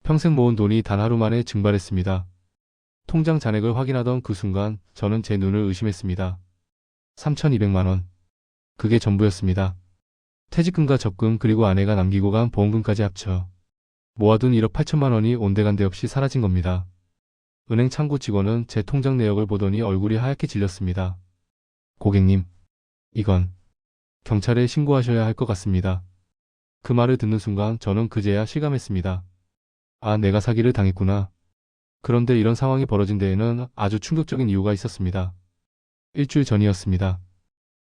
평생 모은 돈이 단 하루 만에 증발했습니다. 통장 잔액을 확인하던 그 순간 저는 제 눈을 의심했습니다. 3,200만 원. 그게 전부였습니다. 퇴직금과 적금 그리고 아내가 남기고 간 보험금까지 합쳐 모아둔 1억 8천만 원이 온데간데 없이 사라진 겁니다. 은행 창구 직원은 제 통장 내역을 보더니 얼굴이 하얗게 질렸습니다. 고객님, 이건 경찰에 신고하셔야 할 것 같습니다. 그 말을 듣는 순간 저는 그제야 실감했습니다. 아, 내가 사기를 당했구나. 그런데 이런 상황이 벌어진 데에는 아주 충격적인 이유가 있었습니다. 일주일 전이었습니다.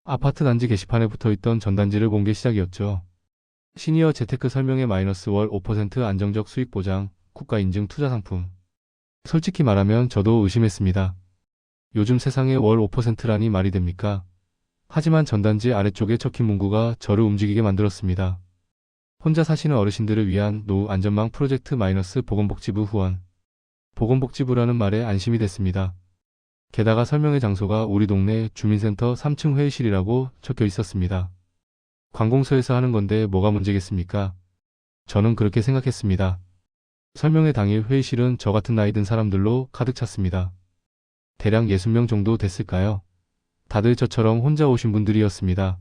아파트 단지 게시판에 붙어있던 전단지를 본 게 시작이었죠. 시니어 재테크 설명회 마이너스 월 5% 안정적 수익 보장, 국가 인증 투자 상품. 솔직히 말하면 저도 의심했습니다. 요즘 세상에 월 5%라니 말이 됩니까? 하지만 전단지 아래쪽에 적힌 문구가 저를 움직이게 만들었습니다. 혼자 사시는 어르신들을 위한 노후 안전망 프로젝트 마이너스 보건복지부 후원. 보건복지부라는 말에 안심이 됐습니다. 게다가 설명회 장소가 우리 동네 주민센터 3층 회의실이라고 적혀 있었습니다. 관공서에서 하는 건데 뭐가 문제겠습니까? 저는 그렇게 생각했습니다. 설명회 당일 회의실은 저 같은 나이 든 사람들로 가득 찼습니다. 대략 60명 정도 됐을까요? 다들 저처럼 혼자 오신 분들이었습니다.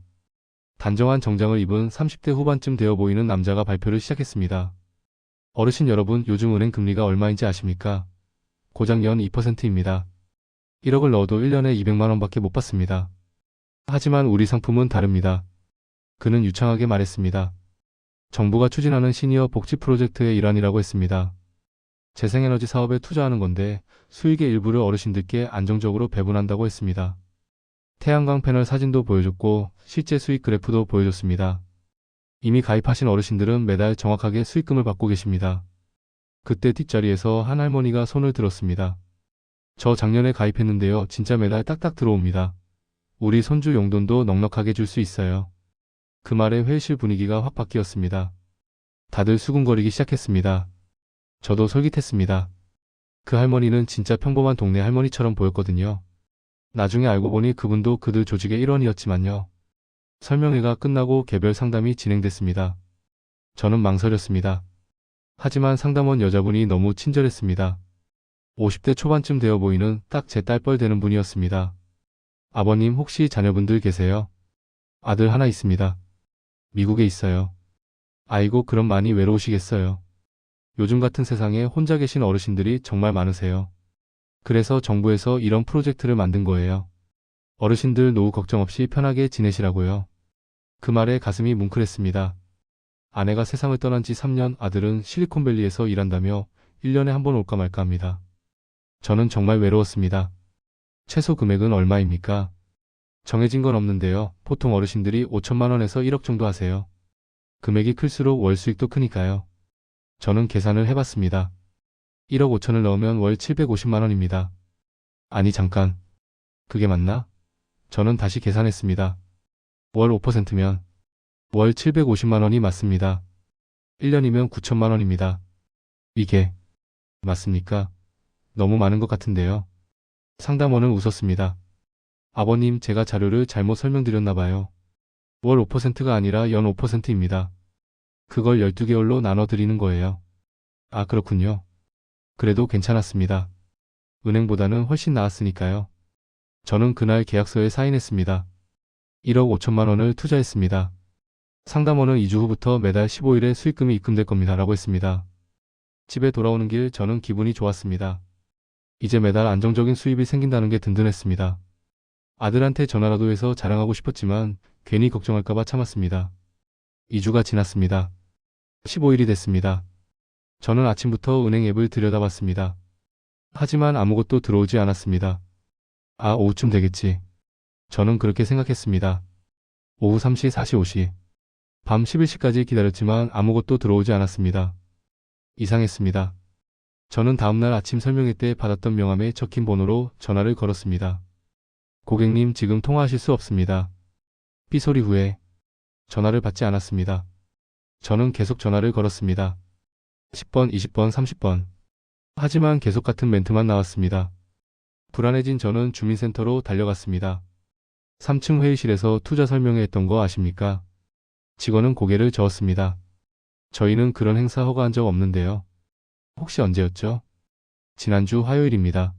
단정한 정장을 입은 30대 후반쯤 되어 보이는 남자가 발표를 시작했습니다. 어르신 여러분, 요즘 은행 금리가 얼마인지 아십니까? 고작 연 2%입니다. 1억을 넣어도 1년에 200만 원밖에 못 받습니다. 하지만 우리 상품은 다릅니다. 그는 유창하게 말했습니다. 정부가 추진하는 시니어 복지 프로젝트의 일환이라고 했습니다. 재생에너지 사업에 투자하는 건데 수익의 일부를 어르신들께 안정적으로 배분한다고 했습니다. 태양광 패널 사진도 보여줬고 실제 수익 그래프도 보여줬습니다. 이미 가입하신 어르신들은 매달 정확하게 수익금을 받고 계십니다. 그때 뒷자리에서 한 할머니가 손을 들었습니다. 저 작년에 가입했는데요. 진짜 매달 딱딱 들어옵니다. 우리 손주 용돈도 넉넉하게 줄 수 있어요. 그 말에 회의실 분위기가 확 바뀌었습니다. 다들 수군거리기 시작했습니다. 저도 솔깃했습니다. 그 할머니는 진짜 평범한 동네 할머니처럼 보였거든요. 나중에 알고 보니 그분도 그들 조직의 일원이었지만요. 설명회가 끝나고 개별 상담이 진행됐습니다. 저는 망설였습니다. 하지만 상담원 여자분이 너무 친절했습니다. 50대 초반쯤 되어 보이는 딱 제 딸뻘 되는 분이었습니다. 아버님 혹시 자녀분들 계세요? 아들 하나 있습니다. 미국에 있어요. 아이고 그럼 많이 외로우시겠어요. 요즘 같은 세상에 혼자 계신 어르신들이 정말 많으세요. 그래서 정부에서 이런 프로젝트를 만든 거예요. 어르신들 노후 걱정 없이 편하게 지내시라고요. 그 말에 가슴이 뭉클했습니다. 아내가 세상을 떠난 지 3년, 아들은 실리콘밸리에서 일한다며 1년에 한 번 올까 말까 합니다. 저는 정말 외로웠습니다. 최소 금액은 얼마입니까? 정해진 건 없는데요. 보통 어르신들이 5천만 원에서 1억 정도 하세요. 금액이 클수록 월 수익도 크니까요. 저는 계산을 해봤습니다. 1억 5천을 넣으면 월 750만 원입니다. 아니 잠깐. 그게 맞나? 저는 다시 계산했습니다. 월 5%면 월 750만 원이 맞습니다. 1년이면 9천만 원입니다. 이게 맞습니까? 너무 많은 것 같은데요. 상담원은 웃었습니다. 아버님, 제가 자료를 잘못 설명드렸나 봐요. 월 5%가 아니라 연 5%입니다. 그걸 12개월로 나눠드리는 거예요. 아, 그렇군요. 그래도 괜찮았습니다. 은행보다는 훨씬 나았으니까요. 저는 그날 계약서에 사인했습니다. 1억 5천만 원을 투자했습니다. 상담원은 2주 후부터 매달 15일에 수익금이 입금될 겁니다. 라고 했습니다. 집에 돌아오는 길 저는 기분이 좋았습니다. 이제 매달 안정적인 수입이 생긴다는 게 든든했습니다. 아들한테 전화라도 해서 자랑하고 싶었지만 괜히 걱정할까봐 참았습니다. 2주가 지났습니다. 15일이 됐습니다. 저는 아침부터 은행 앱을 들여다봤습니다. 하지만 아무것도 들어오지 않았습니다. 아, 오후쯤 되겠지. 저는 그렇게 생각했습니다. 오후 3시 45시. 밤 11시까지 기다렸지만 아무것도 들어오지 않았습니다. 이상했습니다. 저는 다음날 아침 설명회 때 받았던 명함에 적힌 번호로 전화를 걸었습니다. 고객님, 지금 통화하실 수 없습니다. 삐소리 후에 전화를 받지 않았습니다. 저는 계속 전화를 걸었습니다. 10번, 20번, 30번. 하지만 계속 같은 멘트만 나왔습니다. 불안해진 저는 주민센터로 달려갔습니다. 3층 회의실에서 투자 설명회 했던 거 아십니까? 직원은 고개를 저었습니다. 저희는 그런 행사 허가한 적 없는데요. 혹시 언제였죠? 지난주 화요일입니다.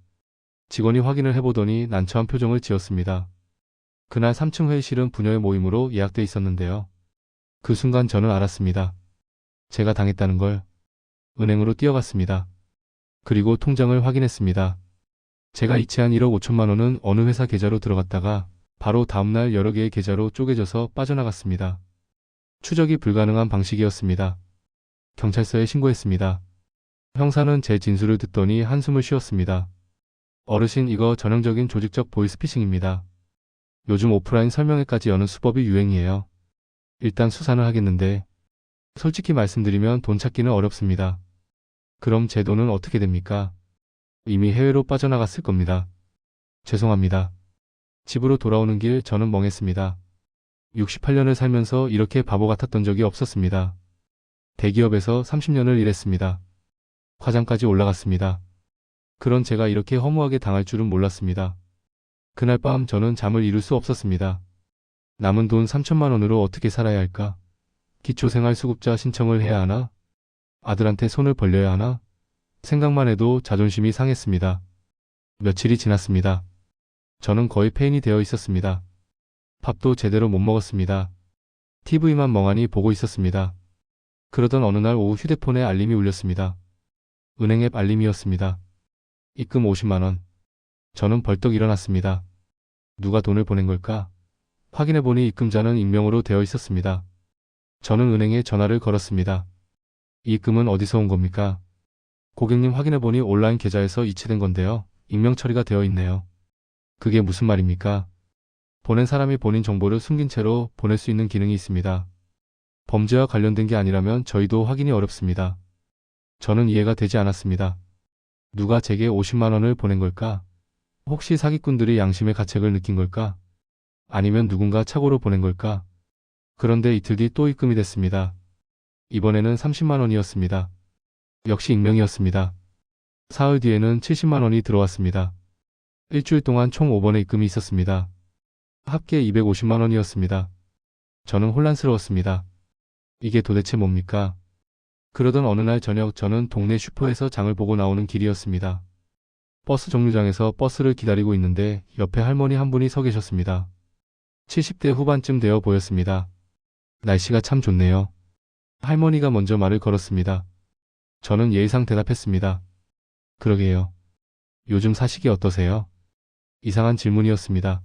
직원이 확인을 해보더니 난처한 표정을 지었습니다. 그날 3층 회의실은 부녀의 모임으로 예약돼 있었는데요. 그 순간 저는 알았습니다. 제가 당했다는 걸. 은행으로 뛰어갔습니다. 그리고 통장을 확인했습니다. 제가 이체한 1억 5천만 원은 어느 회사 계좌로 들어갔다가 바로 다음날 여러 개의 계좌로 쪼개져서 빠져나갔습니다. 추적이 불가능한 방식이었습니다. 경찰서에 신고했습니다. 형사는 제 진술을 듣더니 한숨을 쉬었습니다. 어르신, 이거 전형적인 조직적 보이스피싱입니다. 요즘 오프라인 설명회까지 여는 수법이 유행이에요. 일단 수사는 하겠는데 솔직히 말씀드리면 돈 찾기는 어렵습니다. 그럼 제 돈은 어떻게 됩니까? 이미 해외로 빠져나갔을 겁니다. 죄송합니다. 집으로 돌아오는 길 저는 멍했습니다. 68년을 살면서 이렇게 바보 같았던 적이 없었습니다. 대기업에서 30년을 일했습니다. 과장까지 올라갔습니다. 그런 제가 이렇게 허무하게 당할 줄은 몰랐습니다. 그날 밤 저는 잠을 이룰 수 없었습니다. 남은 돈 3천만 원으로 어떻게 살아야 할까? 기초생활수급자 신청을 해야 하나? 아들한테 손을 벌려야 하나? 생각만 해도 자존심이 상했습니다. 며칠이 지났습니다. 저는 거의 폐인이 되어 있었습니다. 밥도 제대로 못 먹었습니다. TV만 멍하니 보고 있었습니다. 그러던 어느 날 오후 휴대폰에 알림이 울렸습니다. 은행 앱 알림이었습니다. 입금 50만 원. 저는 벌떡 일어났습니다. 누가 돈을 보낸 걸까? 확인해보니 입금자는 익명으로 되어 있었습니다. 저는 은행에 전화를 걸었습니다. 이 입금은 어디서 온 겁니까? 고객님, 확인해보니 온라인 계좌에서 이체된 건데요. 익명 처리가 되어 있네요. 그게 무슨 말입니까? 보낸 사람이 본인 정보를 숨긴 채로 보낼 수 있는 기능이 있습니다. 범죄와 관련된 게 아니라면 저희도 확인이 어렵습니다. 저는 이해가 되지 않았습니다. 누가 제게 50만 원을 보낸 걸까? 혹시 사기꾼들이 양심의 가책을 느낀 걸까? 아니면 누군가 착오로 보낸 걸까? 그런데 이틀 뒤 또 입금이 됐습니다. 이번에는 30만 원이었습니다. 역시 익명이었습니다. 사흘 뒤에는 70만 원이 들어왔습니다. 일주일 동안 총 5번의 입금이 있었습니다. 합계 250만 원이었습니다. 저는 혼란스러웠습니다. 이게 도대체 뭡니까? 그러던 어느 날 저녁, 저는 동네 슈퍼에서 장을 보고 나오는 길이었습니다. 버스 정류장에서 버스를 기다리고 있는데 옆에 할머니 한 분이 서 계셨습니다. 70대 후반쯤 되어 보였습니다. 날씨가 참 좋네요. 할머니가 먼저 말을 걸었습니다. 저는 예의상 대답했습니다. 그러게요. 요즘 사시기 어떠세요? 이상한 질문이었습니다.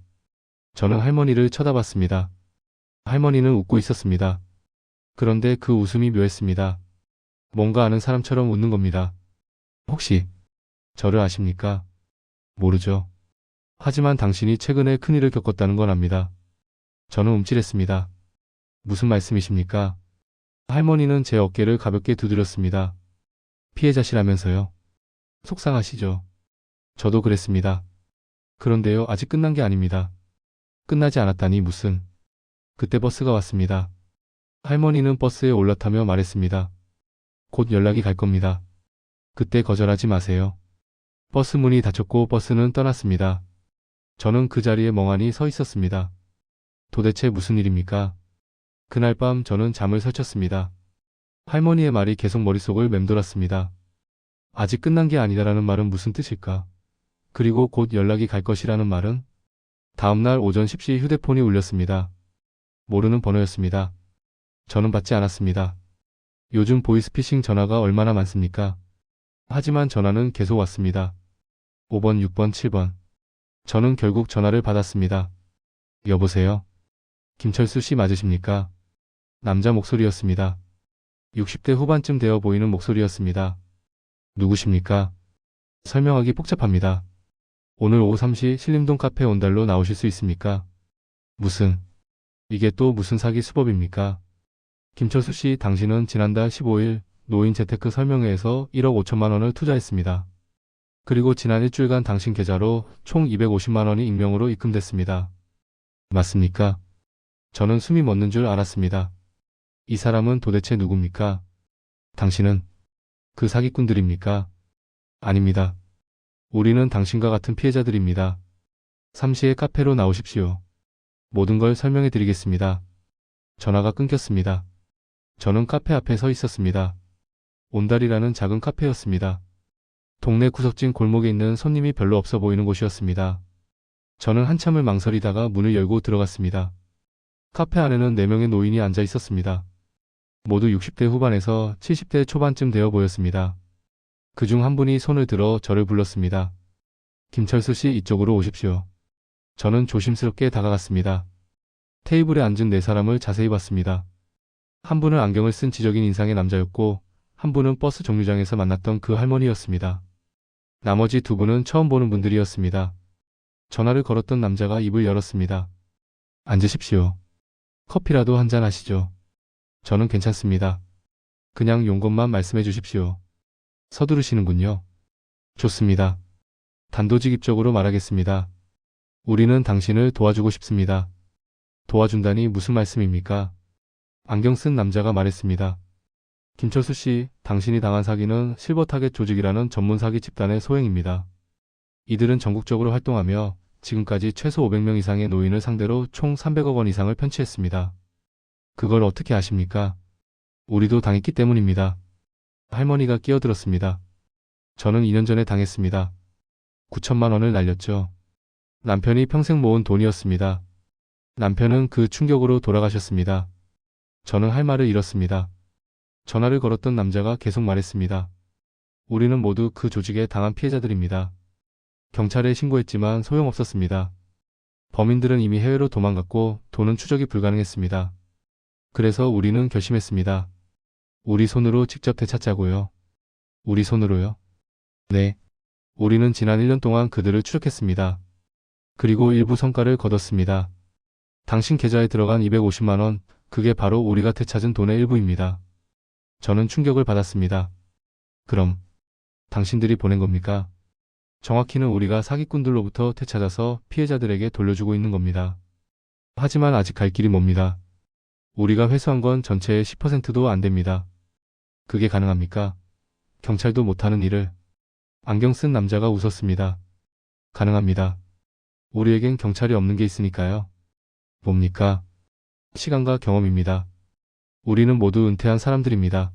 저는 할머니를 쳐다봤습니다. 할머니는 웃고 있었습니다. 그런데 그 웃음이 묘했습니다. 뭔가 아는 사람처럼 웃는 겁니다. 혹시 저를 아십니까? 모르죠. 하지만 당신이 최근에 큰일을 겪었다는 건 압니다. 저는 움찔했습니다. 무슨 말씀이십니까? 할머니는 제 어깨를 가볍게 두드렸습니다. 피해자시라면서요. 속상하시죠? 저도 그랬습니다. 그런데요, 아직 끝난 게 아닙니다. 끝나지 않았다니 무슨. 그때 버스가 왔습니다. 할머니는 버스에 올라타며 말했습니다. 곧 연락이 갈 겁니다. 그때 거절하지 마세요. 버스 문이 닫혔고 버스는 떠났습니다. 저는 그 자리에 멍하니 서 있었습니다. 도대체 무슨 일입니까? 그날 밤 저는 잠을 설쳤습니다. 할머니의 말이 계속 머릿속을 맴돌았습니다. 아직 끝난 게 아니다라는 말은 무슨 뜻일까? 그리고 곧 연락이 갈 것이라는 말은? 다음날 오전 10시 휴대폰이 울렸습니다. 모르는 번호였습니다. 저는 받지 않았습니다. 요즘 보이스피싱 전화가 얼마나 많습니까? 하지만 전화는 계속 왔습니다. 5번, 6번, 7번. 저는 결국 전화를 받았습니다. 여보세요? 김철수 씨 맞으십니까? 남자 목소리였습니다. 60대 후반쯤 되어 보이는 목소리였습니다. 누구십니까? 설명하기 복잡합니다. 오늘 오후 3시 신림동 카페 온달로 나오실 수 있습니까? 무슨, 이게 또 무슨 사기 수법입니까? 김철수 씨, 당신은 지난달 15일 노인 재테크 설명회에서 1억 5천만 원을 투자했습니다. 그리고 지난 일주일간 당신 계좌로 총 250만 원이 익명으로 입금됐습니다. 맞습니까? 저는 숨이 멎는 줄 알았습니다. 이 사람은 도대체 누굽니까? 당신은 그 사기꾼들입니까? 아닙니다. 우리는 당신과 같은 피해자들입니다. 3시에 카페로 나오십시오. 모든 걸 설명해 드리겠습니다. 전화가 끊겼습니다. 저는 카페 앞에 서 있었습니다. 온달이라는 작은 카페였습니다. 동네 구석진 골목에 있는 손님이 별로 없어 보이는 곳이었습니다. 저는 한참을 망설이다가 문을 열고 들어갔습니다. 카페 안에는 4명의 노인이 앉아 있었습니다. 모두 60대 후반에서 70대 초반쯤 되어 보였습니다. 그중 한 분이 손을 들어 저를 불렀습니다. 김철수 씨, 이쪽으로 오십시오. 저는 조심스럽게 다가갔습니다. 테이블에 앉은 4사람을 자세히 봤습니다. 한 분은 안경을 쓴 지적인 인상의 남자였고, 한 분은 버스 정류장에서 만났던 그 할머니였습니다. 나머지 2분은 처음 보는 분들이었습니다. 전화를 걸었던 남자가 입을 열었습니다. 앉으십시오. 커피라도 한잔 하시죠. 저는 괜찮습니다. 그냥 용건만 말씀해 주십시오. 서두르시는군요. 좋습니다. 단도직입적으로 말하겠습니다. 우리는 당신을 도와주고 싶습니다. 도와준다니 무슨 말씀입니까? 안경 쓴 남자가 말했습니다. 김철수 씨, 당신이 당한 사기는 실버타겟 조직이라는 전문 사기 집단의 소행입니다. 이들은 전국적으로 활동하며 지금까지 최소 500명 이상의 노인을 상대로 총 300억 원 이상을 편취했습니다. 그걸 어떻게 아십니까? 우리도 당했기 때문입니다. 할머니가 끼어들었습니다. 저는 2년 전에 당했습니다. 9천만 원을 날렸죠. 남편이 평생 모은 돈이었습니다. 남편은 그 충격으로 돌아가셨습니다. 저는 할 말을 잃었습니다. 전화를 걸었던 남자가 계속 말했습니다. 우리는 모두 그 조직에 당한 피해자들입니다. 경찰에 신고했지만 소용없었습니다. 범인들은 이미 해외로 도망갔고 돈은 추적이 불가능했습니다. 그래서 우리는 결심했습니다. 우리 손으로 직접 되찾자고요. 우리 손으로요? 네. 우리는 지난 1년 동안 그들을 추적했습니다. 그리고 일부 성과를 거뒀습니다. 당신 계좌에 들어간 250만 원, 그게 바로 우리가 되찾은 돈의 일부입니다. 저는 충격을 받았습니다. 그럼 당신들이 보낸 겁니까? 정확히는 우리가 사기꾼들로부터 되찾아서 피해자들에게 돌려주고 있는 겁니다. 하지만 아직 갈 길이 멉니다. 우리가 회수한 건 전체의 10%도 안 됩니다. 그게 가능합니까? 경찰도 못하는 일을. 안경 쓴 남자가 웃었습니다. 가능합니다. 우리에겐 경찰이 없는 게 있으니까요. 뭡니까? 시간과 경험입니다. 우리는 모두 은퇴한 사람들입니다.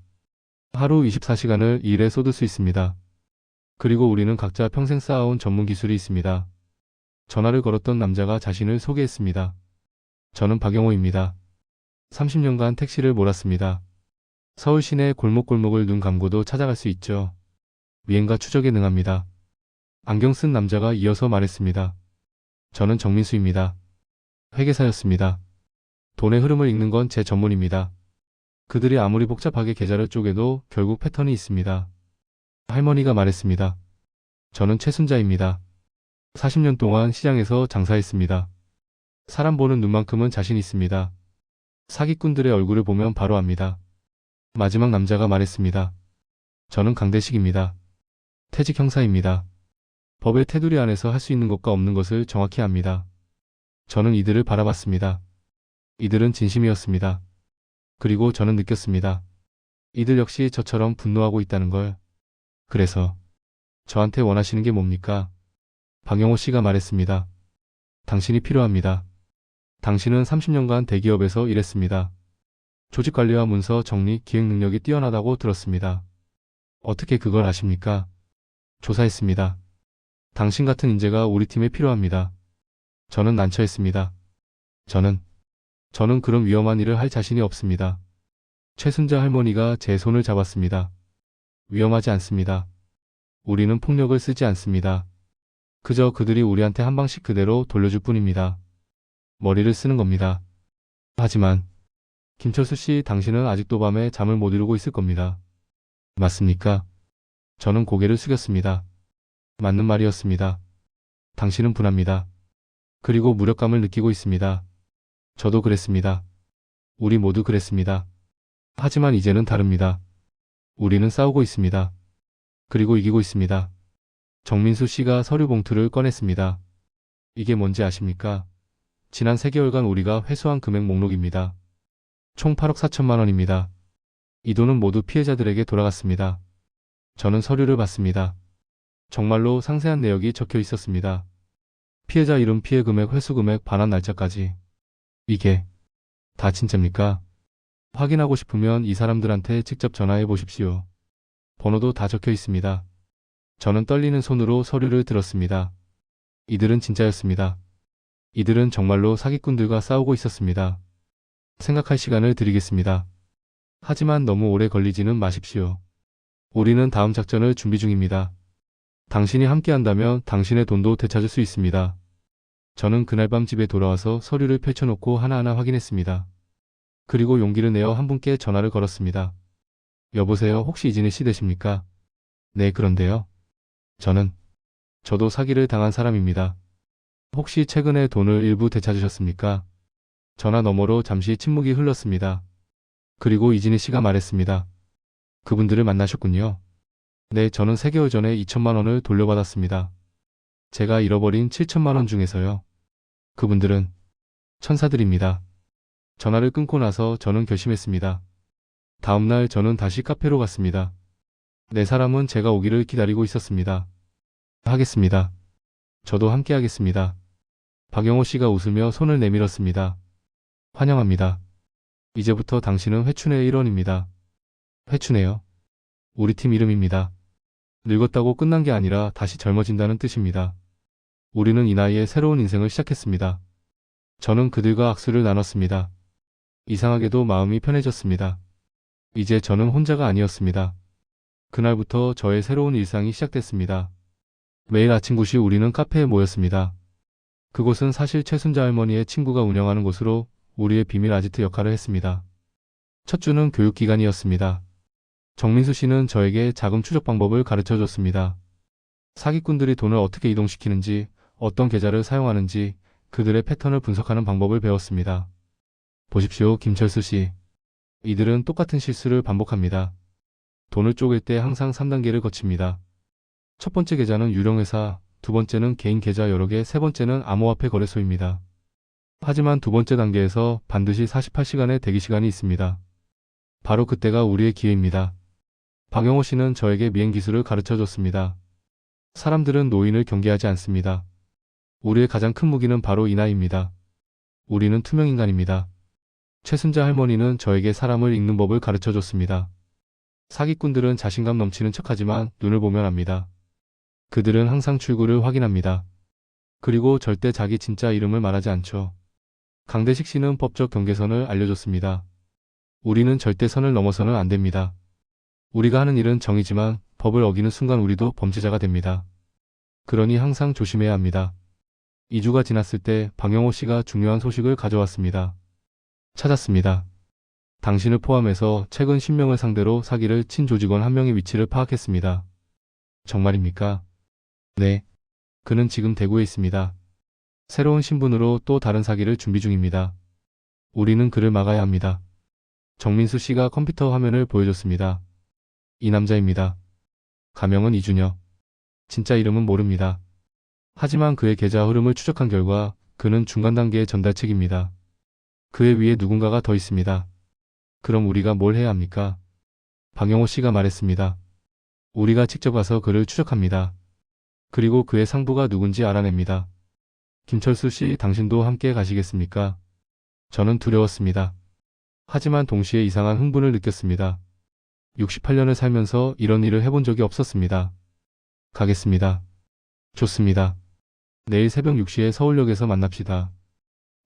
하루 24시간을 일에 쏟을 수 있습니다. 그리고 우리는 각자 평생 쌓아온 전문 기술이 있습니다. 전화를 걸었던 남자가 자신을 소개했습니다. 저는 박영호입니다. 30년간 택시를 몰았습니다. 서울 시내 골목골목을 눈 감고도 찾아갈 수 있죠. 미행과 추적에 능합니다. 안경 쓴 남자가 이어서 말했습니다. 저는 정민수입니다. 회계사였습니다. 돈의 흐름을 읽는 건 제 전문입니다. 그들이 아무리 복잡하게 계좌를 쪼개도 결국 패턴이 있습니다. 할머니가 말했습니다. 저는 최순자입니다. 40년 동안 시장에서 장사했습니다. 사람 보는 눈만큼은 자신 있습니다. 사기꾼들의 얼굴을 보면 바로 압니다. 마지막 남자가 말했습니다. 저는 강대식입니다. 퇴직 형사입니다. 법의 테두리 안에서 할 수 있는 것과 없는 것을 정확히 압니다. 저는 이들을 바라봤습니다. 이들은 진심이었습니다. 그리고 저는 느꼈습니다. 이들 역시 저처럼 분노하고 있다는 걸. 그래서 저한테 원하시는 게 뭡니까? 박영호 씨가 말했습니다. 당신이 필요합니다. 당신은 30년간 대기업에서 일했습니다. 조직 관리와 문서 정리, 기획 능력이 뛰어나다고 들었습니다. 어떻게 그걸 아십니까? 조사했습니다. 당신 같은 인재가 우리 팀에 필요합니다. 저는 난처했습니다. 저는 그런 위험한 일을 할 자신이 없습니다. 최순자 할머니가 제 손을 잡았습니다. 위험하지 않습니다. 우리는 폭력을 쓰지 않습니다. 그저 그들이 우리한테 한 방씩 그대로 돌려줄 뿐입니다. 머리를 쓰는 겁니다. 하지만 김철수 씨, 당신은 아직도 밤에 잠을 못 이루고 있을 겁니다. 맞습니까? 저는 고개를 숙였습니다. 맞는 말이었습니다. 당신은 분합니다. 그리고 무력감을 느끼고 있습니다. 저도 그랬습니다. 우리 모두 그랬습니다. 하지만 이제는 다릅니다. 우리는 싸우고 있습니다. 그리고 이기고 있습니다. 정민수 씨가 서류 봉투를 꺼냈습니다. 이게 뭔지 아십니까? 지난 3개월간 우리가 회수한 금액 목록입니다. 총 8억 4천만 원입니다. 이 돈은 모두 피해자들에게 돌아갔습니다. 저는 서류를 봤습니다. 정말로 상세한 내역이 적혀 있었습니다. 피해자 이름, 피해 금액, 회수 금액, 반환 날짜까지. 이게 다 진짜입니까? 확인하고 싶으면 이 사람들한테 직접 전화해 보십시오. 번호도 다 적혀 있습니다. 저는 떨리는 손으로 서류를 들었습니다. 이들은 진짜였습니다. 이들은 정말로 사기꾼들과 싸우고 있었습니다. 생각할 시간을 드리겠습니다. 하지만 너무 오래 걸리지는 마십시오. 우리는 다음 작전을 준비 중입니다. 당신이 함께한다면 당신의 돈도 되찾을 수 있습니다. 저는 그날 밤 집에 돌아와서 서류를 펼쳐놓고 하나하나 확인했습니다. 그리고 용기를 내어 한 분께 전화를 걸었습니다. 여보세요, 혹시 이진희 씨 되십니까? 네, 그런데요. 저도 사기를 당한 사람입니다. 혹시 최근에 돈을 일부 되찾으셨습니까? 전화 너머로 잠시 침묵이 흘렀습니다. 그리고 이진희 씨가 말했습니다. 그분들을 만나셨군요. 네, 저는 3개월 전에 2천만 원을 돌려받았습니다. 제가 잃어버린 7천만 원 중에서요. 그분들은 천사들입니다. 전화를 끊고 나서 저는 결심했습니다. 다음날 저는 다시 카페로 갔습니다. 네 사람은 제가 오기를 기다리고 있었습니다. 하겠습니다. 저도 함께 하겠습니다. 박영호 씨가 웃으며 손을 내밀었습니다. 환영합니다. 이제부터 당신은 회춘의 일원입니다. 회춘해요? 우리 팀 이름입니다. 늙었다고 끝난 게 아니라 다시 젊어진다는 뜻입니다. 우리는 이 나이에 새로운 인생을 시작했습니다. 저는 그들과 악수를 나눴습니다. 이상하게도 마음이 편해졌습니다. 이제 저는 혼자가 아니었습니다. 그날부터 저의 새로운 일상이 시작됐습니다. 매일 아침 9시 우리는 카페에 모였습니다. 그곳은 사실 최순자 할머니의 친구가 운영하는 곳으로 우리의 비밀 아지트 역할을 했습니다. 첫 주는 교육기간이었습니다. 정민수 씨는 저에게 자금 추적 방법을 가르쳐 줬습니다. 사기꾼들이 돈을 어떻게 이동시키는지, 어떤 계좌를 사용하는지, 그들의 패턴을 분석하는 방법을 배웠습니다. 보십시오, 김철수 씨. 이들은 똑같은 실수를 반복합니다. 돈을 쪼갤 때 항상 3단계를 거칩니다. 첫 번째 계좌는 유령회사, 두 번째는 개인 계좌 여러 개, 세 번째는 암호화폐 거래소입니다. 하지만 두 번째 단계에서 반드시 48시간의 대기시간이 있습니다. 바로 그때가 우리의 기회입니다. 박영호 씨는 저에게 미행 기술을 가르쳐 줬습니다. 사람들은 노인을 경계하지 않습니다. 우리의 가장 큰 무기는 바로 이 나이입니다. 우리는 투명인간입니다. 최순자 할머니는 저에게 사람을 읽는 법을 가르쳐 줬습니다. 사기꾼들은 자신감 넘치는 척하지만 눈을 보면 압니다. 그들은 항상 출구를 확인합니다. 그리고 절대 자기 진짜 이름을 말하지 않죠. 강대식 씨는 법적 경계선을 알려줬습니다. 우리는 절대 선을 넘어서는 안 됩니다. 우리가 하는 일은 정의지만 법을 어기는 순간 우리도 범죄자가 됩니다. 그러니 항상 조심해야 합니다. 2주가 지났을 때 박영호 씨가 중요한 소식을 가져왔습니다. 찾았습니다. 당신을 포함해서 최근 10명을 상대로 사기를 친 조직원 한 명의 위치를 파악했습니다. 정말입니까? 네. 그는 지금 대구에 있습니다. 새로운 신분으로 또 다른 사기를 준비 중입니다. 우리는 그를 막아야 합니다. 정민수 씨가 컴퓨터 화면을 보여줬습니다. 이 남자입니다. 가명은 이준혁. 진짜 이름은 모릅니다. 하지만 그의 계좌 흐름을 추적한 결과 그는 중간 단계의 전달책입니다. 그의 위에 누군가가 더 있습니다. 그럼 우리가 뭘 해야 합니까? 박영호 씨가 말했습니다. 우리가 직접 가서 그를 추적합니다. 그리고 그의 상부가 누군지 알아냅니다. 김철수 씨, 당신도 함께 가시겠습니까? 저는 두려웠습니다. 하지만 동시에 이상한 흥분을 느꼈습니다. 68년을 살면서 이런 일을 해본 적이 없었습니다. 가겠습니다. 좋습니다. 내일 새벽 6시에 서울역에서 만납시다.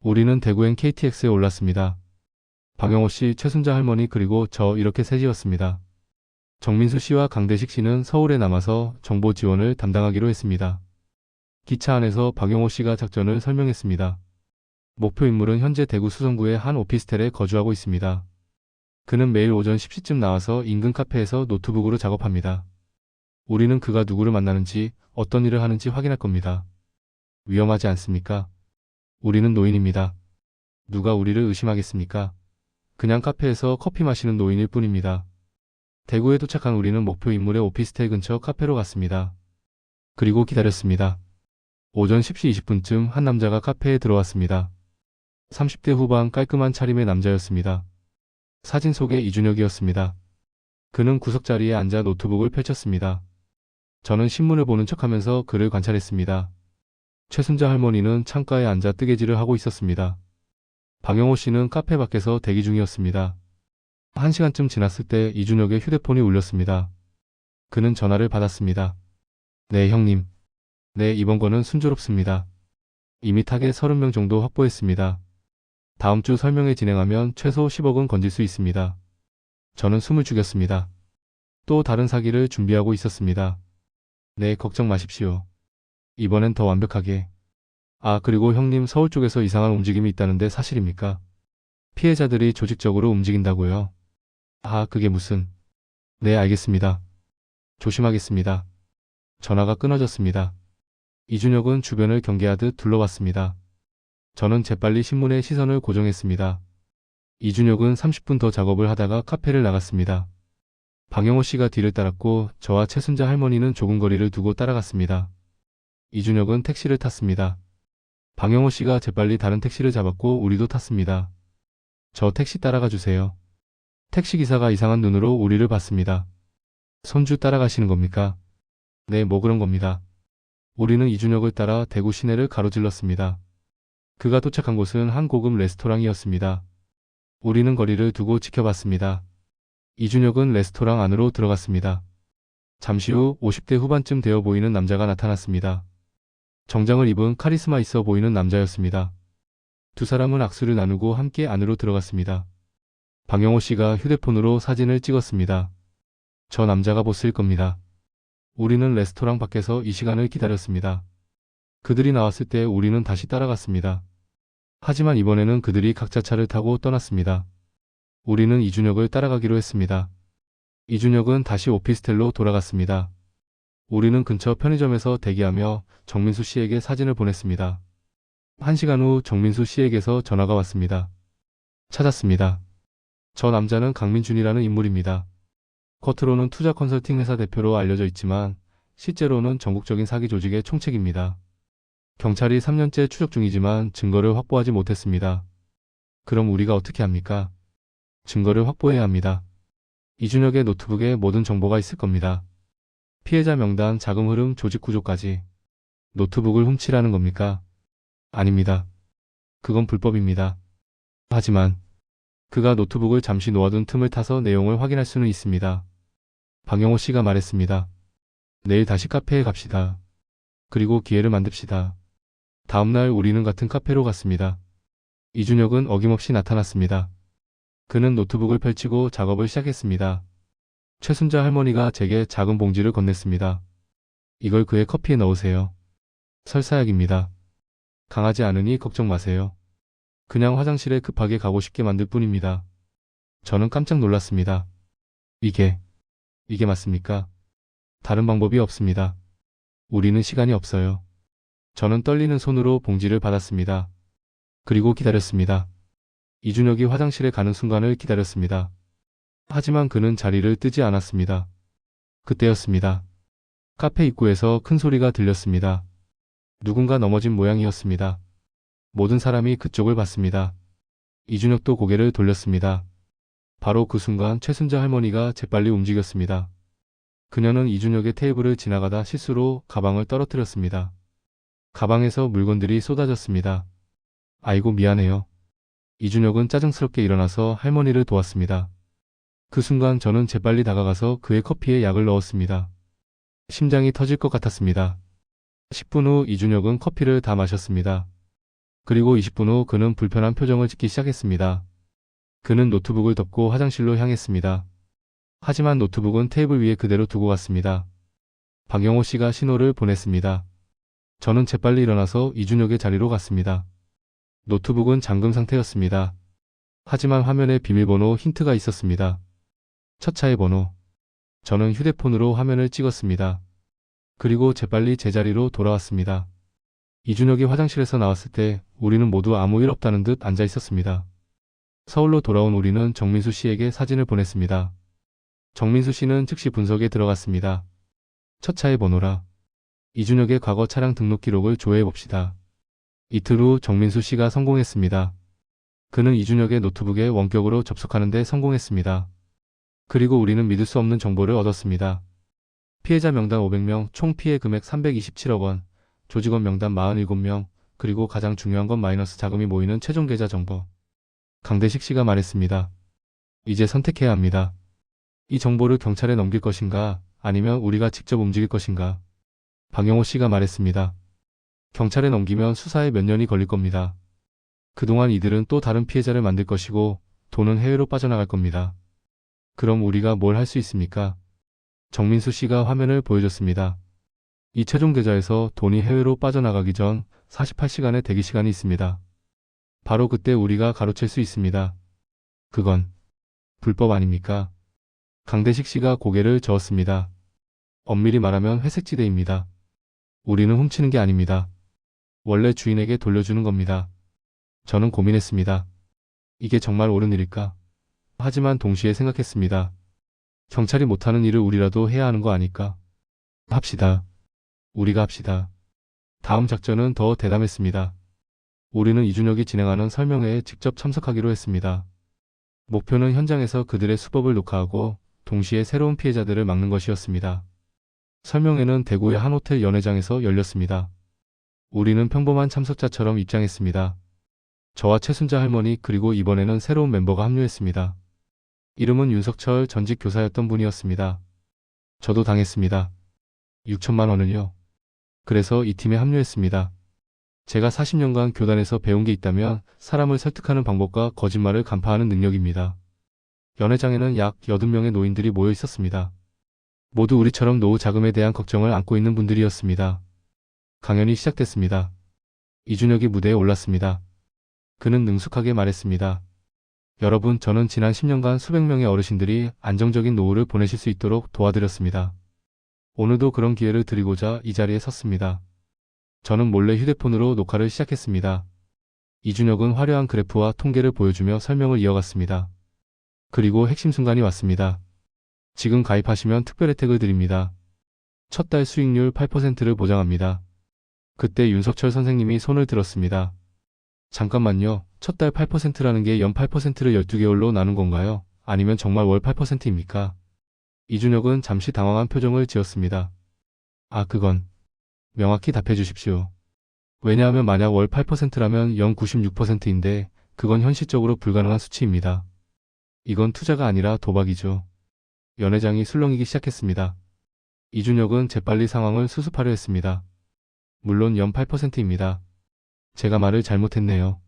우리는 대구행 KTX에 올랐습니다. 박영호 씨, 최순자 할머니 그리고 저 이렇게 셋이었습니다. 정민수 씨와 강대식 씨는 서울에 남아서 정보 지원을 담당하기로 했습니다. 기차 안에서 박영호 씨가 작전을 설명했습니다. 목표 인물은 현재 대구 수성구의 한 오피스텔에 거주하고 있습니다. 그는 매일 오전 10시쯤 나와서 인근 카페에서 노트북으로 작업합니다. 우리는 그가 누구를 만나는지, 어떤 일을 하는지 확인할 겁니다. 위험하지 않습니까? 우리는 노인입니다. 누가 우리를 의심하겠습니까? 그냥 카페에서 커피 마시는 노인일 뿐입니다. 대구에 도착한 우리는 목표 인물의 오피스텔 근처 카페로 갔습니다. 그리고 기다렸습니다. 오전 10시 20분쯤 한 남자가 카페에 들어왔습니다. 30대 후반 깔끔한 차림의 남자였습니다. 사진 속의 이준혁이었습니다. 그는 구석자리에 앉아 노트북을 펼쳤습니다. 저는 신문을 보는 척하면서 그를 관찰했습니다. 최순자 할머니는 창가에 앉아 뜨개질을 하고 있었습니다. 박영호 씨는 카페 밖에서 대기 중이었습니다. 1시간쯤 지났을 때 이준혁의 휴대폰이 울렸습니다. 그는 전화를 받았습니다. 네, 형님. 네, 이번 건은 순조롭습니다. 이미 타겟 30명 정도 확보했습니다. 다음 주 설명회 진행하면 최소 10억은 건질 수 있습니다. 저는 숨을 죽였습니다. 또 다른 사기를 준비하고 있었습니다. 네, 걱정 마십시오. 이번엔 더 완벽하게. 아, 그리고 형님, 서울 쪽에서 이상한 움직임이 있다는데 사실입니까? 피해자들이 조직적으로 움직인다고요? 아, 그게 무슨... 네, 알겠습니다. 조심하겠습니다. 전화가 끊어졌습니다. 이준혁은 주변을 경계하듯 둘러봤습니다. 저는 재빨리 신문에 시선을 고정했습니다. 이준혁은 30분 더 작업을 하다가 카페를 나갔습니다. 방영호 씨가 뒤를 따랐고 저와 최순자 할머니는 조금 거리를 두고 따라갔습니다. 이준혁은 택시를 탔습니다. 방영호 씨가 재빨리 다른 택시를 잡았고 우리도 탔습니다. 저 택시 따라가 주세요. 택시기사가 이상한 눈으로 우리를 봤습니다. 손주 따라가시는 겁니까? 네, 뭐 그런 겁니다. 우리는 이준혁을 따라 대구 시내를 가로질렀습니다. 그가 도착한 곳은 한 고급 레스토랑이었습니다. 우리는 거리를 두고 지켜봤습니다. 이준혁은 레스토랑 안으로 들어갔습니다. 잠시 후 50대 후반쯤 되어 보이는 남자가 나타났습니다. 정장을 입은 카리스마 있어 보이는 남자였습니다. 두 사람은 악수를 나누고 함께 안으로 들어갔습니다. 방영호 씨가 휴대폰으로 사진을 찍었습니다. 저 남자가 보스일 겁니다. 우리는 레스토랑 밖에서 이 시간을 기다렸습니다. 그들이 나왔을 때 우리는 다시 따라갔습니다. 하지만 이번에는 그들이 각자 차를 타고 떠났습니다. 우리는 이준혁을 따라가기로 했습니다. 이준혁은 다시 오피스텔로 돌아갔습니다. 우리는 근처 편의점에서 대기하며 정민수 씨에게 사진을 보냈습니다. 1시간 후 정민수 씨에게서 전화가 왔습니다. 찾았습니다. 저 남자는 강민준이라는 인물입니다. 겉으로는 투자 컨설팅 회사 대표로 알려져 있지만 실제로는 전국적인 사기 조직의 총책입니다. 경찰이 3년째 추적 중이지만 증거를 확보하지 못했습니다. 그럼 우리가 어떻게 합니까? 증거를 확보해야 합니다. 이준혁의 노트북에 모든 정보가 있을 겁니다. 피해자 명단, 자금 흐름, 조직 구조까지. 노트북을 훔치라는 겁니까? 아닙니다. 그건 불법입니다. 하지만 그가 노트북을 잠시 놓아둔 틈을 타서 내용을 확인할 수는 있습니다. 방영호 씨가 말했습니다. 내일 다시 카페에 갑시다. 그리고 기회를 만듭시다. 다음날 우리는 같은 카페로 갔습니다. 이준혁은 어김없이 나타났습니다. 그는 노트북을 펼치고 작업을 시작했습니다. 최순자 할머니가 제게 작은 봉지를 건넸습니다. 이걸 그의 커피에 넣으세요. 설사약입니다. 강하지 않으니 걱정 마세요. 그냥 화장실에 급하게 가고 싶게 만들 뿐입니다. 저는 깜짝 놀랐습니다. 이게 맞습니까? 다른 방법이 없습니다. 우리는 시간이 없어요. 저는 떨리는 손으로 봉지를 받았습니다. 그리고 기다렸습니다. 이준혁이 화장실에 가는 순간을 기다렸습니다. 하지만 그는 자리를 뜨지 않았습니다. 그때였습니다. 카페 입구에서 큰 소리가 들렸습니다. 누군가 넘어진 모양이었습니다. 모든 사람이 그쪽을 봤습니다. 이준혁도 고개를 돌렸습니다. 바로 그 순간 최순자 할머니가 재빨리 움직였습니다. 그녀는 이준혁의 테이블을 지나가다 실수로 가방을 떨어뜨렸습니다. 가방에서 물건들이 쏟아졌습니다. 아이고 미안해요. 이준혁은 짜증스럽게 일어나서 할머니를 도왔습니다. 그 순간 저는 재빨리 다가가서 그의 커피에 약을 넣었습니다. 심장이 터질 것 같았습니다. 10분 후 이준혁은 커피를 다 마셨습니다. 그리고 20분 후 그는 불편한 표정을 짓기 시작했습니다. 그는 노트북을 덮고 화장실로 향했습니다. 하지만 노트북은 테이블 위에 그대로 두고 갔습니다. 방영호 씨가 신호를 보냈습니다. 저는 재빨리 일어나서 이준혁의 자리로 갔습니다. 노트북은 잠금 상태였습니다. 하지만 화면에 비밀번호 힌트가 있었습니다. 첫 차의 번호. 저는 휴대폰으로 화면을 찍었습니다. 그리고 재빨리 제자리로 돌아왔습니다. 이준혁이 화장실에서 나왔을 때 우리는 모두 아무 일 없다는 듯 앉아 있었습니다. 서울로 돌아온 우리는 정민수 씨에게 사진을 보냈습니다. 정민수 씨는 즉시 분석에 들어갔습니다. 첫 차의 번호라. 이준혁의 과거 차량 등록 기록을 조회해 봅시다. 이틀 후 정민수 씨가 성공했습니다. 그는 이준혁의 노트북에 원격으로 접속하는 데 성공했습니다. 그리고 우리는 믿을 수 없는 정보를 얻었습니다. 피해자 명단 500명, 총 피해 금액 327억 원, 조직원 명단 47명, 그리고 가장 중요한 건 마이너스 자금이 모이는 최종 계좌 정보. 강대식 씨가 말했습니다. 이제 선택해야 합니다. 이 정보를 경찰에 넘길 것인가, 아니면 우리가 직접 움직일 것인가? 박영호 씨가 말했습니다. 경찰에 넘기면 수사에 몇 년이 걸릴 겁니다. 그동안 이들은 또 다른 피해자를 만들 것이고 돈은 해외로 빠져나갈 겁니다. 그럼 우리가 뭘 할 수 있습니까? 정민수 씨가 화면을 보여줬습니다. 이 최종 계좌에서 돈이 해외로 빠져나가기 전 48시간의 대기 시간이 있습니다. 바로 그때 우리가 가로챌 수 있습니다. 그건 불법 아닙니까? 강대식 씨가 고개를 저었습니다. 엄밀히 말하면 회색지대입니다. 우리는 훔치는 게 아닙니다. 원래 주인에게 돌려주는 겁니다. 저는 고민했습니다. 이게 정말 옳은 일일까? 하지만 동시에 생각했습니다. 경찰이 못하는 일을 우리라도 해야 하는 거 아닐까? 합시다. 우리가 합시다. 다음 작전은 더 대담했습니다. 우리는 이준혁이 진행하는 설명회에 직접 참석하기로 했습니다. 목표는 현장에서 그들의 수법을 녹화하고 동시에 새로운 피해자들을 막는 것이었습니다. 설명회는 대구의 한 호텔 연회장에서 열렸습니다. 우리는 평범한 참석자처럼 입장했습니다. 저와 최순자 할머니 그리고 이번에는 새로운 멤버가 합류했습니다. 이름은 윤석철 전직 교사였던 분이었습니다. 저도 당했습니다. 6천만 원을요. 그래서 이 팀에 합류했습니다. 제가 40년간 교단에서 배운 게 있다면 사람을 설득하는 방법과 거짓말을 간파하는 능력입니다. 연회장에는 약 80명의 노인들이 모여 있었습니다. 모두 우리처럼 노후 자금에 대한 걱정을 안고 있는 분들이었습니다. 강연이 시작됐습니다. 이준혁이 무대에 올랐습니다. 그는 능숙하게 말했습니다. 여러분, 저는 지난 10년간 수백 명의 어르신들이 안정적인 노후를 보내실 수 있도록 도와드렸습니다. 오늘도 그런 기회를 드리고자 이 자리에 섰습니다. 저는 몰래 휴대폰으로 녹화를 시작했습니다. 이준혁은 화려한 그래프와 통계를 보여주며 설명을 이어갔습니다. 그리고 핵심 순간이 왔습니다. 지금 가입하시면 특별 혜택을 드립니다. 첫 달 수익률 8%를 보장합니다. 그때 윤석철 선생님이 손을 들었습니다. 잠깐만요. 첫 달 8%라는 게 연 8%를 12개월로 나눈 건가요? 아니면 정말 월 8%입니까? 이준혁은 잠시 당황한 표정을 지었습니다. 아, 그건 명확히 답해 주십시오. 왜냐하면 만약 월 8%라면 연 96%인데 그건 현실적으로 불가능한 수치입니다. 이건 투자가 아니라 도박이죠. 연회장이 술렁이기 시작했습니다. 이준혁은 재빨리 상황을 수습하려 했습니다. 물론 연 8%입니다. 제가 말을 잘못했네요.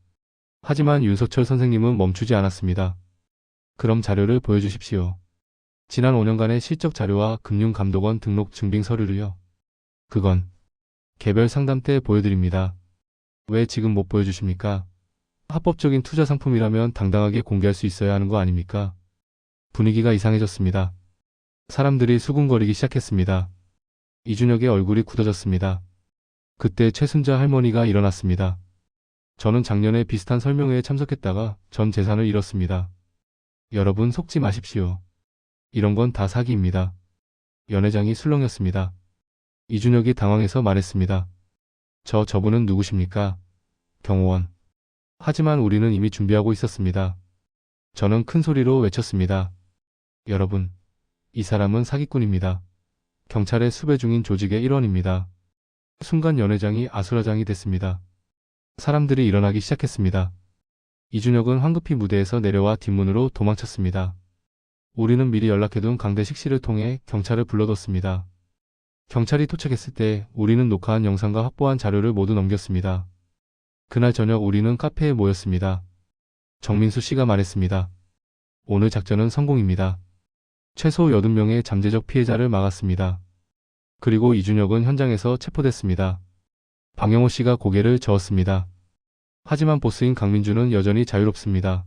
하지만 윤석철 선생님은 멈추지 않았습니다. 그럼 자료를 보여주십시오. 지난 5년간의 실적 자료와 금융감독원 등록 증빙 서류를요. 그건 개별 상담 때 보여드립니다. 왜 지금 못 보여주십니까? 합법적인 투자 상품이라면 당당하게 공개할 수 있어야 하는 거 아닙니까? 분위기가 이상해졌습니다. 사람들이 수군거리기 시작했습니다. 이준혁의 얼굴이 굳어졌습니다. 그때 최순자 할머니가 일어났습니다. 저는 작년에 비슷한 설명회에 참석했다가 전 재산을 잃었습니다. 여러분 속지 마십시오. 이런 건 다 사기입니다. 연회장이 술렁였습니다. 이준혁이 당황해서 말했습니다. 저분은 누구십니까? 경호원. 하지만 우리는 이미 준비하고 있었습니다. 저는 큰 소리로 외쳤습니다. 여러분, 이 사람은 사기꾼입니다. 경찰의 수배 중인 조직의 일원입니다. 순간 연회장이 아수라장이 됐습니다. 사람들이 일어나기 시작했습니다. 이준혁은 황급히 무대에서 내려와 뒷문으로 도망쳤습니다. 우리는 미리 연락해둔 강대식 씨를 통해 경찰을 불러뒀습니다. 경찰이 도착했을 때 우리는 녹화한 영상과 확보한 자료를 모두 넘겼습니다. 그날 저녁 우리는 카페에 모였습니다. 정민수 씨가 말했습니다. 오늘 작전은 성공입니다. 최소 80명의 잠재적 피해자를 막았습니다. 그리고 이준혁은 현장에서 체포됐습니다. 박영호 씨가 고개를 저었습니다. 하지만 보스인 강민주는 여전히 자유롭습니다.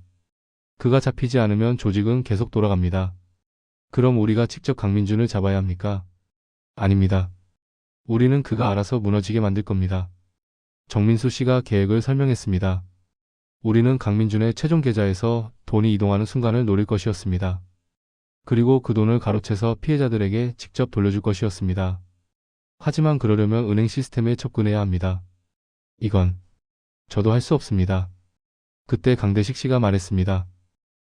그가 잡히지 않으면 조직은 계속 돌아갑니다. 그럼 우리가 직접 강민준을 잡아야 합니까? 아닙니다. 우리는 그가 알아서 무너지게 만들 겁니다. 정민수 씨가 계획을 설명했습니다. 우리는 강민준의 최종 계좌에서 돈이 이동하는 순간을 노릴 것이었습니다. 그리고 그 돈을 가로채서 피해자들에게 직접 돌려줄 것이었습니다. 하지만 그러려면 은행 시스템에 접근해야 합니다. 이건 저도 할 수 없습니다. 그때 강대식 씨가 말했습니다.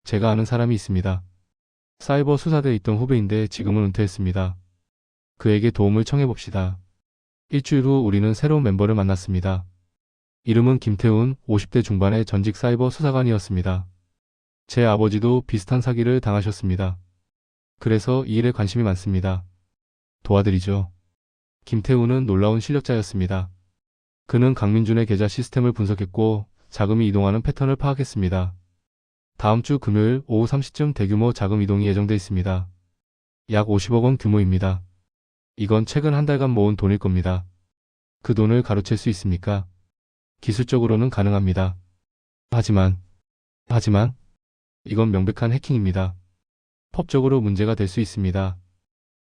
제가 아는 사람이 있습니다. 사이버 수사대에 있던 후배인데 지금은 은퇴했습니다. 그에게 도움을 청해봅시다. 일주일 후 우리는 새로운 멤버를 만났습니다. 이름은 김태훈, 50대 중반의 전직 사이버 수사관이었습니다. 제 아버지도 비슷한 사기를 당하셨습니다. 그래서 이 일에 관심이 많습니다. 도와드리죠. 김태우는 놀라운 실력자였습니다. 그는 강민준의 계좌 시스템을 분석했고 자금이 이동하는 패턴을 파악했습니다. 다음 주 금요일 오후 3시쯤 대규모 자금 이동이 예정돼 있습니다. 약 50억 원 규모입니다. 이건 최근 한 달간 모은 돈일 겁니다. 그 돈을 가로챌 수 있습니까? 기술적으로는 가능합니다. 하지만 이건 명백한 해킹입니다. 법적으로 문제가 될 수 있습니다.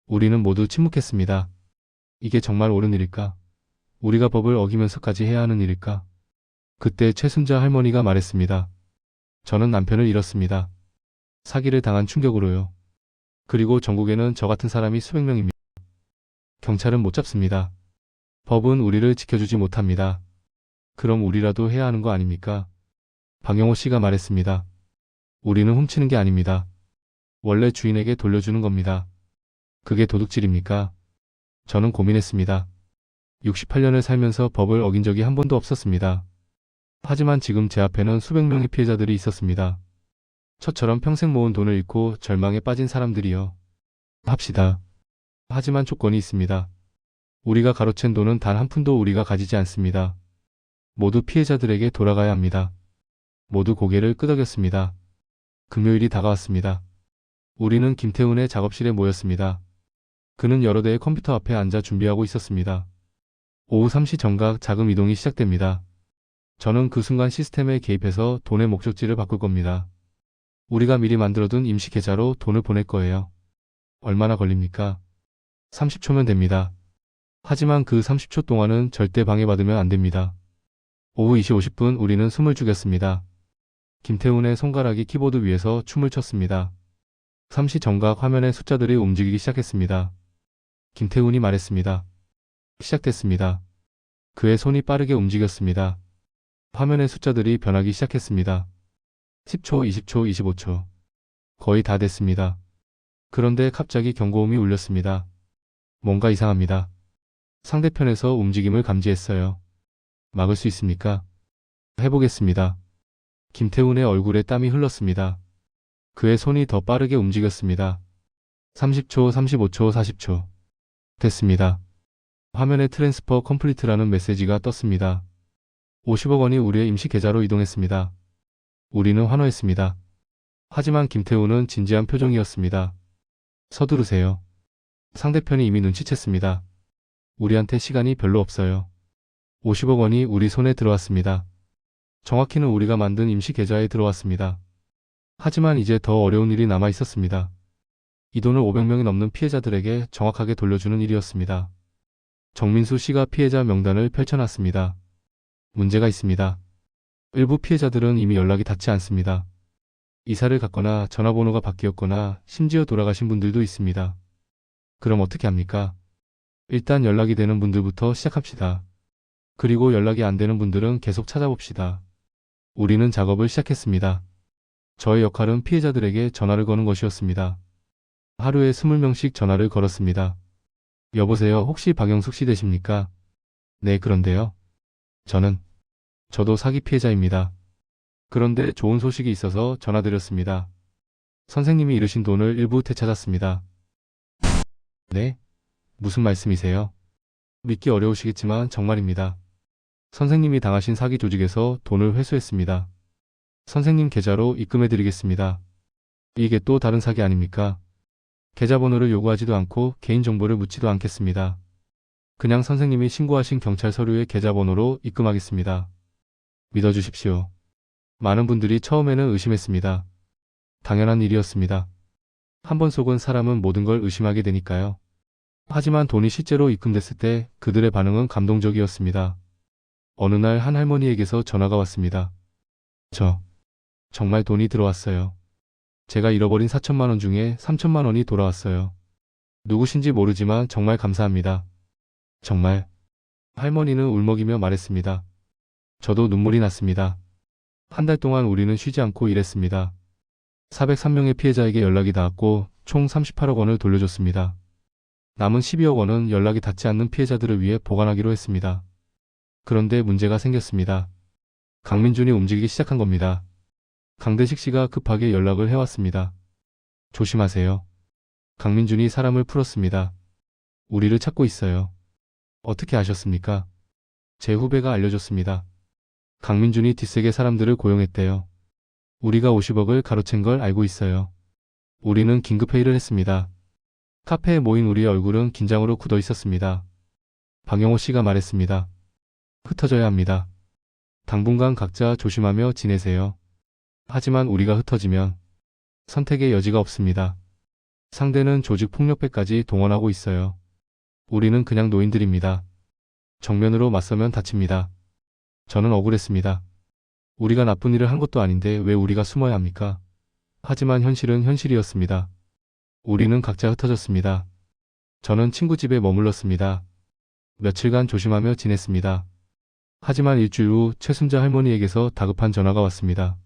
우리는 모두 침묵했습니다. 이게 정말 옳은 일일까? 우리가 법을 어기면서까지 해야 하는 일일까? 그때 최순자 할머니가 말했습니다. 저는 남편을 잃었습니다. 사기를 당한 충격으로요. 그리고 전국에는 저 같은 사람이 수백 명입니다. 경찰은 못 잡습니다. 법은 우리를 지켜주지 못합니다. 그럼 우리라도 해야 하는 거 아닙니까? 박영호 씨가 말했습니다. 우리는 훔치는 게 아닙니다. 원래 주인에게 돌려주는 겁니다. 그게 도둑질입니까? 저는 고민했습니다. 68년을 살면서 법을 어긴 적이 한 번도 없었습니다. 하지만 지금 제 앞에는 수백 명의 피해자들이 있었습니다. 저처럼 평생 모은 돈을 잃고 절망에 빠진 사람들이요. 합시다. 하지만 조건이 있습니다. 우리가 가로챈 돈은 단 한 푼도 우리가 가지지 않습니다. 모두 피해자들에게 돌아가야 합니다. 모두 고개를 끄덕였습니다. 금요일이 다가왔습니다. 우리는 김태훈의 작업실에 모였습니다. 그는 여러 대의 컴퓨터 앞에 앉아 준비하고 있었습니다. 오후 3시 정각 자금 이동이 시작됩니다. 저는 그 순간 시스템에 개입해서 돈의 목적지를 바꿀 겁니다. 우리가 미리 만들어둔 임시 계좌로 돈을 보낼 거예요. 얼마나 걸립니까? 30초면 됩니다. 하지만 그 30초 동안은 절대 방해받으면 안 됩니다. 오후 2시 50분 우리는 숨을 죽였습니다. 김태훈의 손가락이 키보드 위에서 춤을 췄습니다. 3시 정각 화면의 숫자들이 움직이기 시작했습니다. 김태훈이 말했습니다. 시작됐습니다. 그의 손이 빠르게 움직였습니다. 화면의 숫자들이 변하기 시작했습니다. 10초, 20초, 25초. 거의 다 됐습니다. 그런데 갑자기 경고음이 울렸습니다. 뭔가 이상합니다. 상대편에서 움직임을 감지했어요. 막을 수 있습니까? 해보겠습니다. 김태훈의 얼굴에 땀이 흘렀습니다. 그의 손이 더 빠르게 움직였습니다. 30초, 35초, 40초. 됐습니다. 화면에 트랜스퍼 컴플리트라는 메시지가 떴습니다. 50억 원이 우리의 임시 계좌로 이동했습니다. 우리는 환호했습니다. 하지만 김태훈은 진지한 표정이었습니다. 서두르세요. 상대편이 이미 눈치챘습니다. 우리한테 시간이 별로 없어요. 50억 원이 우리 손에 들어왔습니다. 정확히는 우리가 만든 임시 계좌에 들어왔습니다. 하지만 이제 더 어려운 일이 남아 있었습니다. 이 돈을 500명이 넘는 피해자들에게 정확하게 돌려주는 일이었습니다. 정민수 씨가 피해자 명단을 펼쳐놨습니다. 문제가 있습니다. 일부 피해자들은 이미 연락이 닿지 않습니다. 이사를 갔거나 전화번호가 바뀌었거나 심지어 돌아가신 분들도 있습니다. 그럼 어떻게 합니까? 일단 연락이 되는 분들부터 시작합시다. 그리고 연락이 안 되는 분들은 계속 찾아봅시다. 우리는 작업을 시작했습니다. 저의 역할은 피해자들에게 전화를 거는 것이었습니다. 하루에 20명씩 전화를 걸었습니다. 여보세요, 혹시 박영숙 씨 되십니까? 네, 그런데요. 저도 사기 피해자입니다. 그런데 좋은 소식이 있어서 전화드렸습니다. 선생님이 잃으신 돈을 일부 되찾았습니다. 네? 무슨 말씀이세요? 믿기 어려우시겠지만 정말입니다. 선생님이 당하신 사기 조직에서 돈을 회수했습니다. 선생님 계좌로 입금해드리겠습니다. 이게 또 다른 사기 아닙니까? 계좌번호를 요구하지도 않고 개인정보를 묻지도 않겠습니다. 그냥 선생님이 신고하신 경찰 서류의 계좌번호로 입금하겠습니다. 믿어주십시오. 많은 분들이 처음에는 의심했습니다. 당연한 일이었습니다. 한번 속은 사람은 모든 걸 의심하게 되니까요. 하지만 돈이 실제로 입금됐을 때 그들의 반응은 감동적이었습니다. 어느 날 한 할머니에게서 전화가 왔습니다. 정말 돈이 들어왔어요. 제가 잃어버린 4천만 원 중에 3천만 원이 돌아왔어요. 누구신지 모르지만 정말 감사합니다. 정말. 할머니는 울먹이며 말했습니다. 저도 눈물이 났습니다. 한 달 동안 우리는 쉬지 않고 일했습니다. 403명의 피해자에게 연락이 닿았고 총 38억 원을 돌려줬습니다. 남은 12억 원은 연락이 닿지 않는 피해자들을 위해 보관하기로 했습니다. 그런데 문제가 생겼습니다. 강민준이 움직이기 시작한 겁니다. 강대식 씨가 급하게 연락을 해왔습니다. 조심하세요. 강민준이 사람을 풀었습니다. 우리를 찾고 있어요. 어떻게 아셨습니까? 제 후배가 알려줬습니다. 강민준이 뒷세계 사람들을 고용했대요. 우리가 50억을 가로챈 걸 알고 있어요. 우리는 긴급회의를 했습니다. 카페에 모인 우리의 얼굴은 긴장으로 굳어 있었습니다. 박영호 씨가 말했습니다. 흩어져야 합니다. 당분간 각자 조심하며 지내세요. 하지만 우리가 흩어지면 선택의 여지가 없습니다. 상대는 조직 폭력배까지 동원하고 있어요. 우리는 그냥 노인들입니다. 정면으로 맞서면 다칩니다. 저는 억울했습니다. 우리가 나쁜 일을 한 것도 아닌데 왜 우리가 숨어야 합니까? 하지만 현실은 현실이었습니다. 우리는 각자 흩어졌습니다. 저는 친구 집에 머물렀습니다. 며칠간 조심하며 지냈습니다. 하지만 일주일 후 최순자 할머니에게서 다급한 전화가 왔습니다.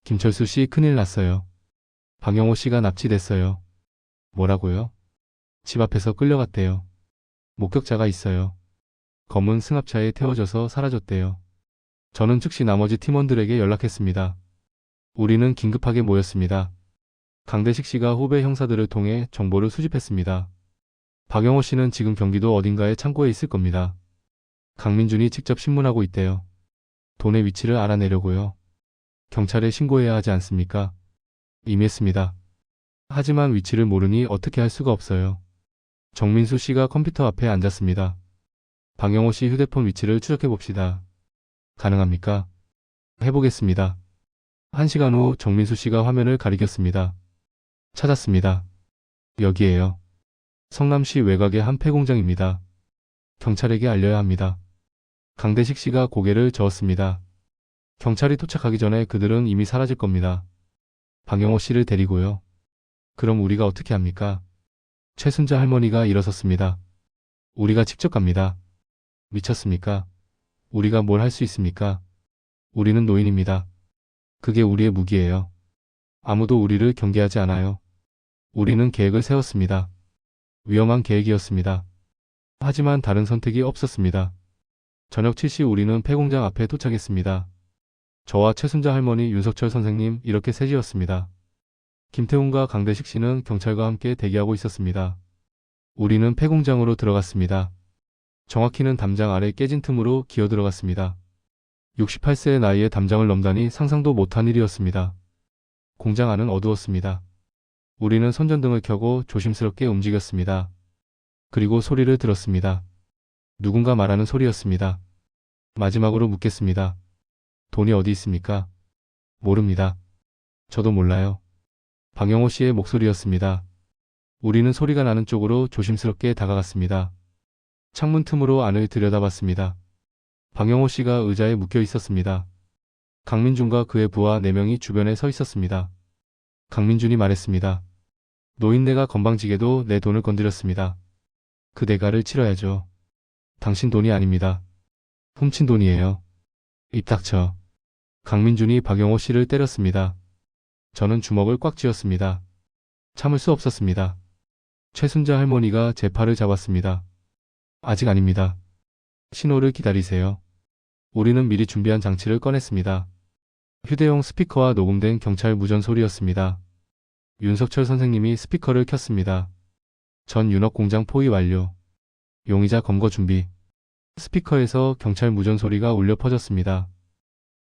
김철수 씨 큰일 났어요. 박영호 씨가 납치됐어요. 뭐라고요? 집 앞에서 끌려갔대요. 목격자가 있어요. 검은 승합차에 태워져서 사라졌대요. 저는 즉시 나머지 팀원들에게 연락했습니다. 우리는 긴급하게 모였습니다. 강대식 씨가 후배 형사들을 통해 정보를 수집했습니다. 박영호 씨는 지금 경기도 어딘가의 창고에 있을 겁니다. 강민준이 직접 신문하고 있대요. 돈의 위치를 알아내려고요. 경찰에 신고해야 하지 않습니까? 이미 했습니다. 하지만 위치를 모르니 어떻게 할 수가 없어요. 정민수 씨가 컴퓨터 앞에 앉았습니다. 박영호 씨 휴대폰 위치를 추적해 봅시다. 가능합니까? 해보겠습니다. 1시간 후 정민수 씨가 화면을 가리켰습니다. 찾았습니다. 여기에요. 성남시 외곽의 한 폐공장입니다. 경찰에게 알려야 합니다. 강대식 씨가 고개를 저었습니다. 경찰이 도착하기 전에 그들은 이미 사라질 겁니다. 박영호 씨를 데리고요. 그럼 우리가 어떻게 합니까? 최순자 할머니가 일어섰습니다. 우리가 직접 갑니다. 미쳤습니까? 우리가 뭘 할 수 있습니까? 우리는 노인입니다. 그게 우리의 무기예요. 아무도 우리를 경계하지 않아요. 우리는 계획을 세웠습니다. 위험한 계획이었습니다. 하지만 다른 선택이 없었습니다. 저녁 7시 우리는 폐공장 앞에 도착했습니다. 저와 최순자 할머니, 윤석철 선생님 이렇게 셋이었습니다. 김태훈과 강대식 씨는 경찰과 함께 대기하고 있었습니다. 우리는 폐공장으로 들어갔습니다. 정확히는 담장 아래 깨진 틈으로 기어 들어갔습니다. 68세의 나이에 담장을 넘다니 상상도 못한 일이었습니다. 공장 안은 어두웠습니다. 우리는 손전등을 켜고 조심스럽게 움직였습니다. 그리고 소리를 들었습니다. 누군가 말하는 소리였습니다. 마지막으로 묻겠습니다. 돈이 어디 있습니까? 모릅니다. 저도 몰라요. 박영호 씨의 목소리였습니다. 우리는 소리가 나는 쪽으로 조심스럽게 다가갔습니다. 창문 틈으로 안을 들여다봤습니다. 박영호 씨가 의자에 묶여 있었습니다. 강민준과 그의 부하 4명이 주변에 서 있었습니다. 강민준이 말했습니다. 노인네가 건방지게도 내 돈을 건드렸습니다. 그 대가를 치러야죠. 당신 돈이 아닙니다. 훔친 돈이에요. 입 닥쳐. 강민준이 박영호 씨를 때렸습니다. 저는 주먹을 꽉 쥐었습니다. 참을 수 없었습니다. 최순자 할머니가 제 팔을 잡았습니다. 아직 아닙니다. 신호를 기다리세요. 우리는 미리 준비한 장치를 꺼냈습니다. 휴대용 스피커와 녹음된 경찰 무전 소리였습니다. 윤석철 선생님이 스피커를 켰습니다. 전 윤억 공장 포위 완료. 용의자 검거 준비. 스피커에서 경찰 무전 소리가 울려 퍼졌습니다.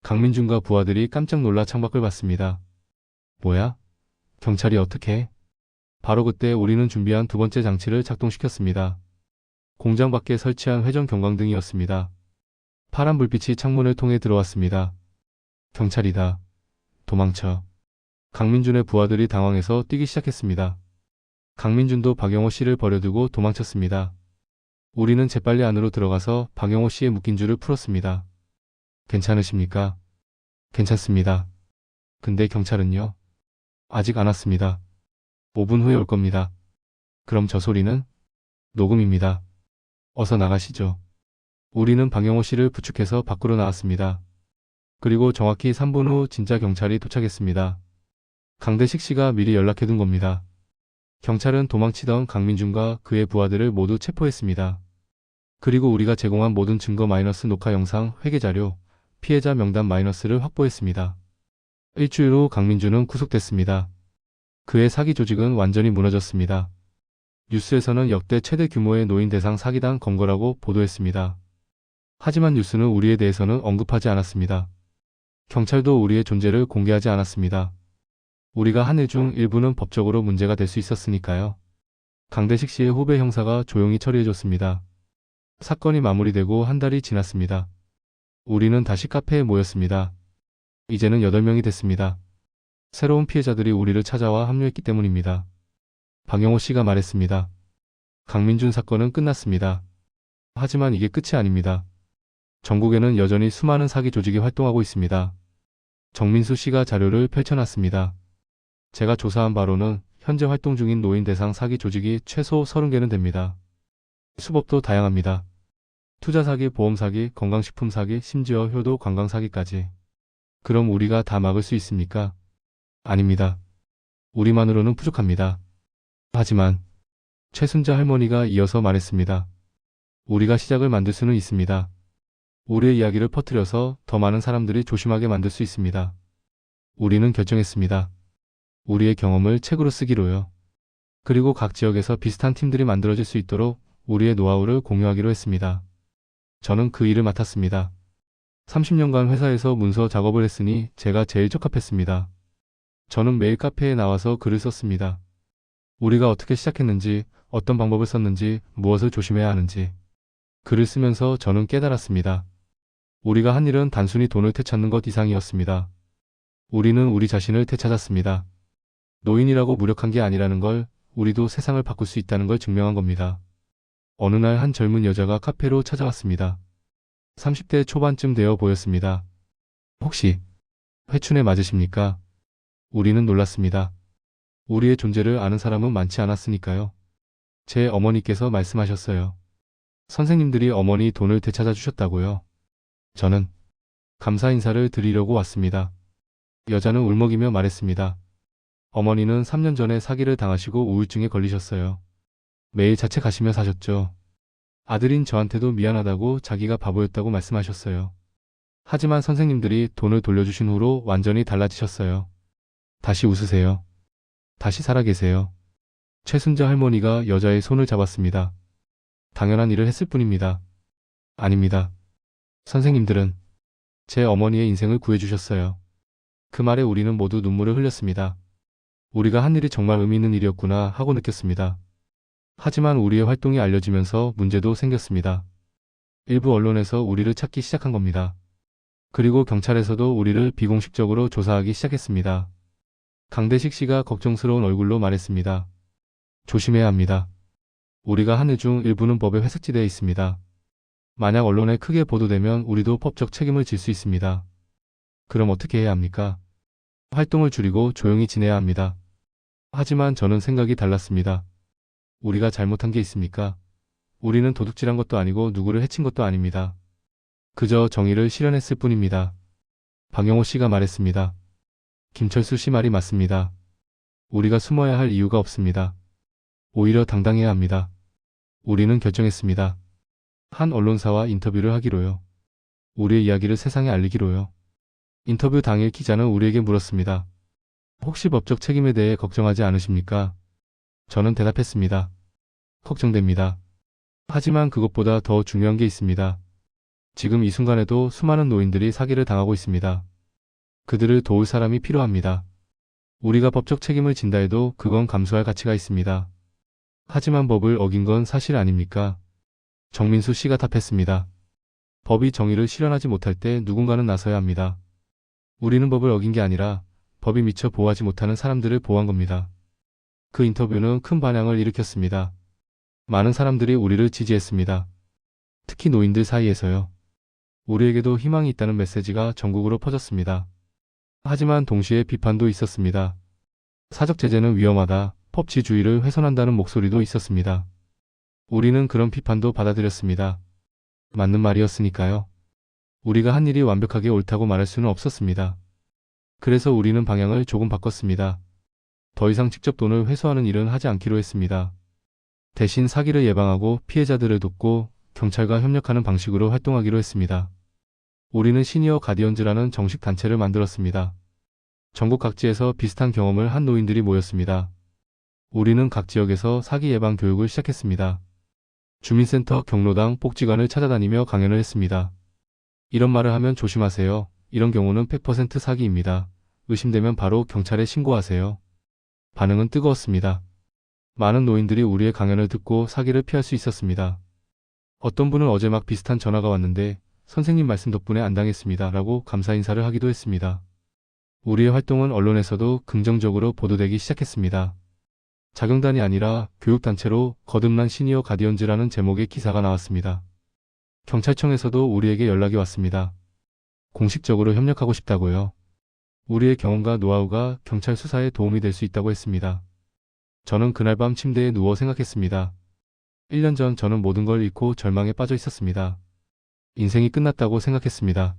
강민준과 부하들이 깜짝 놀라 창밖을 봤습니다. 뭐야? 경찰이 어떻게 해? 바로 그때 우리는 준비한 두 번째 장치를 작동시켰습니다. 공장 밖에 설치한 회전 경광등이었습니다. 파란 불빛이 창문을 통해 들어왔습니다. 경찰이다. 도망쳐. 강민준의 부하들이 당황해서 뛰기 시작했습니다. 강민준도 박영호 씨를 버려두고 도망쳤습니다. 우리는 재빨리 안으로 들어가서 박영호 씨의 묶인 줄을 풀었습니다. 괜찮으십니까? 괜찮습니다. 근데 경찰은요? 아직 안 왔습니다. 5분 후에 올 겁니다. 그럼 저 소리는? 녹음입니다. 어서 나가시죠. 우리는 박영호 씨를 부축해서 밖으로 나왔습니다. 그리고 정확히 3분 후 진짜 경찰이 도착했습니다. 강대식 씨가 미리 연락해둔 겁니다. 경찰은 도망치던 강민준과 그의 부하들을 모두 체포했습니다. 그리고 우리가 제공한 모든 증거 마이너스 녹화 영상, 회계자료, 피해자 명단 마이너스를 확보했습니다. 일주일 후 강민준은 구속됐습니다. 그의 사기 조직은 완전히 무너졌습니다. 뉴스에서는 역대 최대 규모의 노인 대상 사기단 검거라고 보도했습니다. 하지만 뉴스는 우리에 대해서는 언급하지 않았습니다. 경찰도 우리의 존재를 공개하지 않았습니다. 우리가 한 일 중 일부는 법적으로 문제가 될 수 있었으니까요. 강대식 씨의 후배 형사가 조용히 처리해줬습니다. 사건이 마무리되고 한 달이 지났습니다. 우리는 다시 카페에 모였습니다. 이제는 8명이 됐습니다. 새로운 피해자들이 우리를 찾아와 합류했기 때문입니다. 박영호 씨가 말했습니다. 강민준 사건은 끝났습니다. 하지만 이게 끝이 아닙니다. 전국에는 여전히 수많은 사기 조직이 활동하고 있습니다. 정민수 씨가 자료를 펼쳐놨습니다. 제가 조사한 바로는 현재 활동 중인 노인 대상 사기 조직이 최소 30개는 됩니다. 수법도 다양합니다. 투자 사기, 보험 사기, 건강식품 사기, 심지어 효도 관광 사기까지. 그럼 우리가 다 막을 수 있습니까? 아닙니다. 우리만으로는 부족합니다. 하지만 최순자 할머니가 이어서 말했습니다. 우리가 시작을 만들 수는 있습니다. 우리의 이야기를 퍼뜨려서 더 많은 사람들이 조심하게 만들 수 있습니다. 우리는 결정했습니다. 우리의 경험을 책으로 쓰기로요. 그리고 각 지역에서 비슷한 팀들이 만들어질 수 있도록 우리의 노하우를 공유하기로 했습니다. 저는 그 일을 맡았습니다. 30년간 회사에서 문서 작업을 했으니 제가 제일 적합했습니다. 저는 매일 카페에 나와서 글을 썼습니다. 우리가 어떻게 시작했는지, 어떤 방법을 썼는지, 무엇을 조심해야 하는지. 글을 쓰면서 저는 깨달았습니다. 우리가 한 일은 단순히 돈을 되찾는 것 이상이었습니다. 우리는 우리 자신을 되찾았습니다. 노인이라고 무력한 게 아니라는 걸, 우리도 세상을 바꿀 수 있다는 걸 증명한 겁니다. 어느 날 한 젊은 여자가 카페로 찾아왔습니다. 30대 초반쯤 되어 보였습니다. 혹시 회춘에 맞으십니까? 우리는 놀랐습니다. 우리의 존재를 아는 사람은 많지 않았으니까요. 제 어머니께서 말씀하셨어요. 선생님들이 어머니 돈을 되찾아 주셨다고요. 저는 감사 인사를 드리려고 왔습니다. 여자는 울먹이며 말했습니다. 어머니는 3년 전에 사기를 당하시고 우울증에 걸리셨어요. 매일 자책하시며 사셨죠. 아들인 저한테도 미안하다고 자기가 바보였다고 말씀하셨어요. 하지만 선생님들이 돈을 돌려주신 후로 완전히 달라지셨어요. 다시 웃으세요. 다시 살아계세요. 최순자 할머니가 여자의 손을 잡았습니다. 당연한 일을 했을 뿐입니다. 아닙니다. 선생님들은 제 어머니의 인생을 구해주셨어요. 그 말에 우리는 모두 눈물을 흘렸습니다. 우리가 한 일이 정말 의미 있는 일이었구나 하고 느꼈습니다. 하지만 우리의 활동이 알려지면서 문제도 생겼습니다. 일부 언론에서 우리를 찾기 시작한 겁니다. 그리고 경찰에서도 우리를 비공식적으로 조사하기 시작했습니다. 강대식 씨가 걱정스러운 얼굴로 말했습니다. 조심해야 합니다. 우리가 한 일 중 일부는 법의 회색지대에 있습니다. 만약 언론에 크게 보도되면 우리도 법적 책임을 질 수 있습니다. 그럼 어떻게 해야 합니까? 활동을 줄이고 조용히 지내야 합니다. 하지만 저는 생각이 달랐습니다. 우리가 잘못한 게 있습니까? 우리는 도둑질한 것도 아니고 누구를 해친 것도 아닙니다. 그저 정의를 실현했을 뿐입니다. 박영호 씨가 말했습니다. 김철수 씨 말이 맞습니다. 우리가 숨어야 할 이유가 없습니다. 오히려 당당해야 합니다. 우리는 결정했습니다. 한 언론사와 인터뷰를 하기로요. 우리의 이야기를 세상에 알리기로요. 인터뷰 당일 기자는 우리에게 물었습니다. 혹시 법적 책임에 대해 걱정하지 않으십니까? 저는 대답했습니다. 걱정됩니다. 하지만 그것보다 더 중요한 게 있습니다. 지금 이 순간에도 수많은 노인들이 사기를 당하고 있습니다. 그들을 도울 사람이 필요합니다. 우리가 법적 책임을 진다 해도 그건 감수할 가치가 있습니다. 하지만 법을 어긴 건 사실 아닙니까? 정민수 씨가 답했습니다. 법이 정의를 실현하지 못할 때 누군가는 나서야 합니다. 우리는 법을 어긴 게 아니라 법이 미처 보호하지 못하는 사람들을 보호한 겁니다. 그 인터뷰는 큰 반향을 일으켰습니다. 많은 사람들이 우리를 지지했습니다. 특히 노인들 사이에서요. 우리에게도 희망이 있다는 메시지가 전국으로 퍼졌습니다. 하지만 동시에 비판도 있었습니다. 사적 제재는 위험하다, 법치주의를 훼손한다는 목소리도 있었습니다. 우리는 그런 비판도 받아들였습니다. 맞는 말이었으니까요. 우리가 한 일이 완벽하게 옳다고 말할 수는 없었습니다. 그래서 우리는 방향을 조금 바꿨습니다. 더 이상 직접 돈을 회수하는 일은 하지 않기로 했습니다. 대신 사기를 예방하고 피해자들을 돕고 경찰과 협력하는 방식으로 활동하기로 했습니다. 우리는 시니어 가디언즈라는 정식 단체를 만들었습니다. 전국 각지에서 비슷한 경험을 한 노인들이 모였습니다. 우리는 각 지역에서 사기 예방 교육을 시작했습니다. 주민센터, 경로당, 복지관을 찾아다니며 강연을 했습니다. 이런 말을 하면 조심하세요. 이런 경우는 100% 사기입니다. 의심되면 바로 경찰에 신고하세요. 반응은 뜨거웠습니다. 많은 노인들이 우리의 강연을 듣고 사기를 피할 수 있었습니다. 어떤 분은 어제 막 비슷한 전화가 왔는데 선생님 말씀 덕분에 안 당했습니다. 라고 감사 인사를 하기도 했습니다. 우리의 활동은 언론에서도 긍정적으로 보도되기 시작했습니다. 자경단이 아니라 교육단체로 거듭난 시니어 가디언즈라는 제목의 기사가 나왔습니다. 경찰청에서도 우리에게 연락이 왔습니다. 공식적으로 협력하고 싶다고요. 우리의 경험과 노하우가 경찰 수사에 도움이 될 수 있다고 했습니다. 저는 그날 밤 침대에 누워 생각했습니다. 1년 전 저는 모든 걸 잃고 절망에 빠져 있었습니다. 인생이 끝났다고 생각했습니다.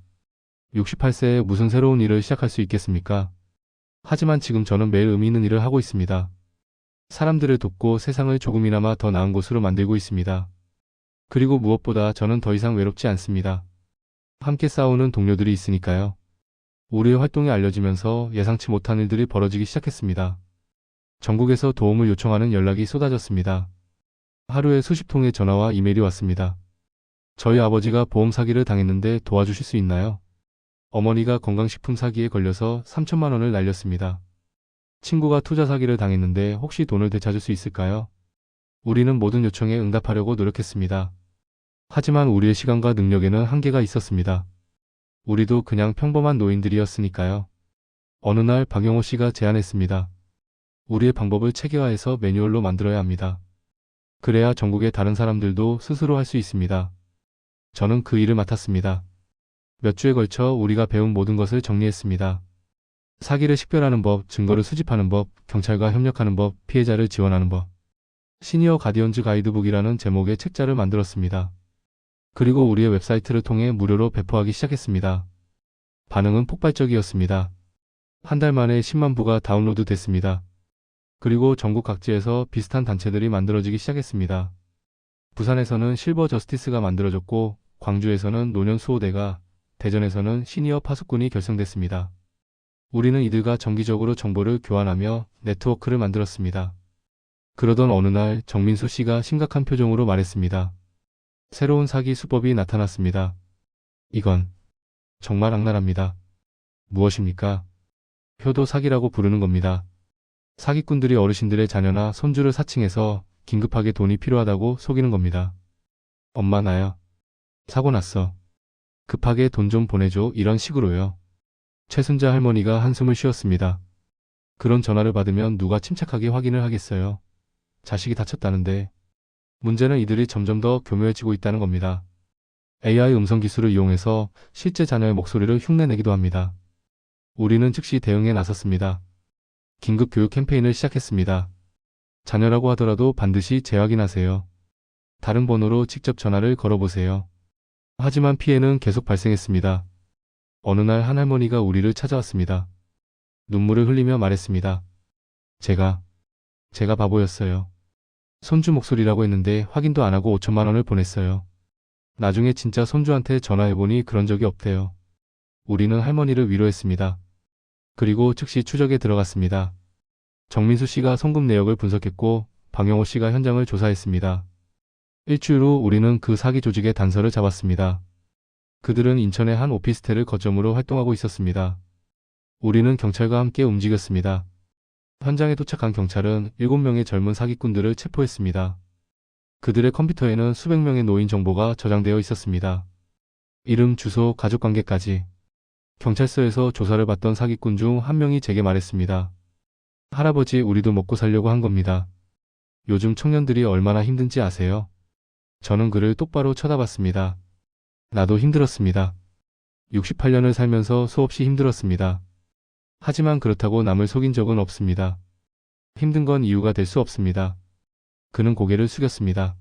68세에 무슨 새로운 일을 시작할 수 있겠습니까? 하지만 지금 저는 매일 의미 있는 일을 하고 있습니다. 사람들을 돕고 세상을 조금이나마 더 나은 곳으로 만들고 있습니다. 그리고 무엇보다 저는 더 이상 외롭지 않습니다. 함께 싸우는 동료들이 있으니까요. 우리의 활동이 알려지면서 예상치 못한 일들이 벌어지기 시작했습니다. 전국에서 도움을 요청하는 연락이 쏟아졌습니다. 하루에 수십 통의 전화와 이메일이 왔습니다. 저희 아버지가 보험 사기를 당했는데 도와주실 수 있나요? 어머니가 건강식품 사기에 걸려서 3천만 원을 날렸습니다. 친구가 투자 사기를 당했는데 혹시 돈을 되찾을 수 있을까요? 우리는 모든 요청에 응답하려고 노력했습니다. 하지만 우리의 시간과 능력에는 한계가 있었습니다. 우리도 그냥 평범한 노인들이었으니까요. 어느 날 박영호 씨가 제안했습니다. 우리의 방법을 체계화해서 매뉴얼로 만들어야 합니다. 그래야 전국의 다른 사람들도 스스로 할 수 있습니다. 저는 그 일을 맡았습니다. 몇 주에 걸쳐 우리가 배운 모든 것을 정리했습니다. 사기를 식별하는 법, 증거를 수집하는 법, 경찰과 협력하는 법, 피해자를 지원하는 법. 시니어 가디언즈 가이드북이라는 제목의 책자를 만들었습니다. 그리고 우리의 웹사이트를 통해 무료로 배포하기 시작했습니다. 반응은 폭발적이었습니다. 한 달 만에 10만 부가 다운로드 됐습니다. 그리고 전국 각지에서 비슷한 단체들이 만들어지기 시작했습니다. 부산에서는 실버 저스티스가 만들어졌고, 광주에서는 노년 수호대가, 대전에서는 시니어 파수꾼이 결성됐습니다. 우리는 이들과 정기적으로 정보를 교환하며 네트워크를 만들었습니다. 그러던 어느 날 정민수 씨가 심각한 표정으로 말했습니다. 새로운 사기 수법이 나타났습니다. 이건 정말 악랄합니다. 무엇입니까? 효도 사기라고 부르는 겁니다. 사기꾼들이 어르신들의 자녀나 손주를 사칭해서 긴급하게 돈이 필요하다고 속이는 겁니다. 엄마 나야. 사고 났어. 급하게 돈 좀 보내줘. 이런 식으로요. 최순자 할머니가 한숨을 쉬었습니다. 그런 전화를 받으면 누가 침착하게 확인을 하겠어요. 자식이 다쳤다는데. 문제는 이들이 점점 더 교묘해지고 있다는 겁니다. AI 음성 기술을 이용해서 실제 자녀의 목소리를 흉내내기도 합니다. 우리는 즉시 대응에 나섰습니다. 긴급 교육 캠페인을 시작했습니다. 자녀라고 하더라도 반드시 재확인하세요. 다른 번호로 직접 전화를 걸어보세요. 하지만 피해는 계속 발생했습니다. 어느 날 한 할머니가 우리를 찾아왔습니다. 눈물을 흘리며 말했습니다. 제가 바보였어요. 손주 목소리라고 했는데 확인도 안 하고 5천만 원을 보냈어요. 나중에 진짜 손주한테 전화해보니 그런 적이 없대요. 우리는 할머니를 위로했습니다. 그리고 즉시 추적에 들어갔습니다. 정민수 씨가 송금 내역을 분석했고 박영호 씨가 현장을 조사했습니다. 일주일 후 우리는 그 사기 조직의 단서를 잡았습니다. 그들은 인천의 한 오피스텔을 거점으로 활동하고 있었습니다. 우리는 경찰과 함께 움직였습니다. 현장에 도착한 경찰은 7명의 젊은 사기꾼들을 체포했습니다. 그들의 컴퓨터에는 수백 명의 노인 정보가 저장되어 있었습니다. 이름, 주소, 가족관계까지. 경찰서에서 조사를 받던 사기꾼 중 한 명이 제게 말했습니다. 할아버지, 우리도 먹고 살려고 한 겁니다. 요즘 청년들이 얼마나 힘든지 아세요? 저는 그를 똑바로 쳐다봤습니다. 나도 힘들었습니다. 68년을 살면서 수없이 힘들었습니다. 하지만 그렇다고 남을 속인 적은 없습니다. 힘든 건 이유가 될 수 없습니다. 그는 고개를 숙였습니다.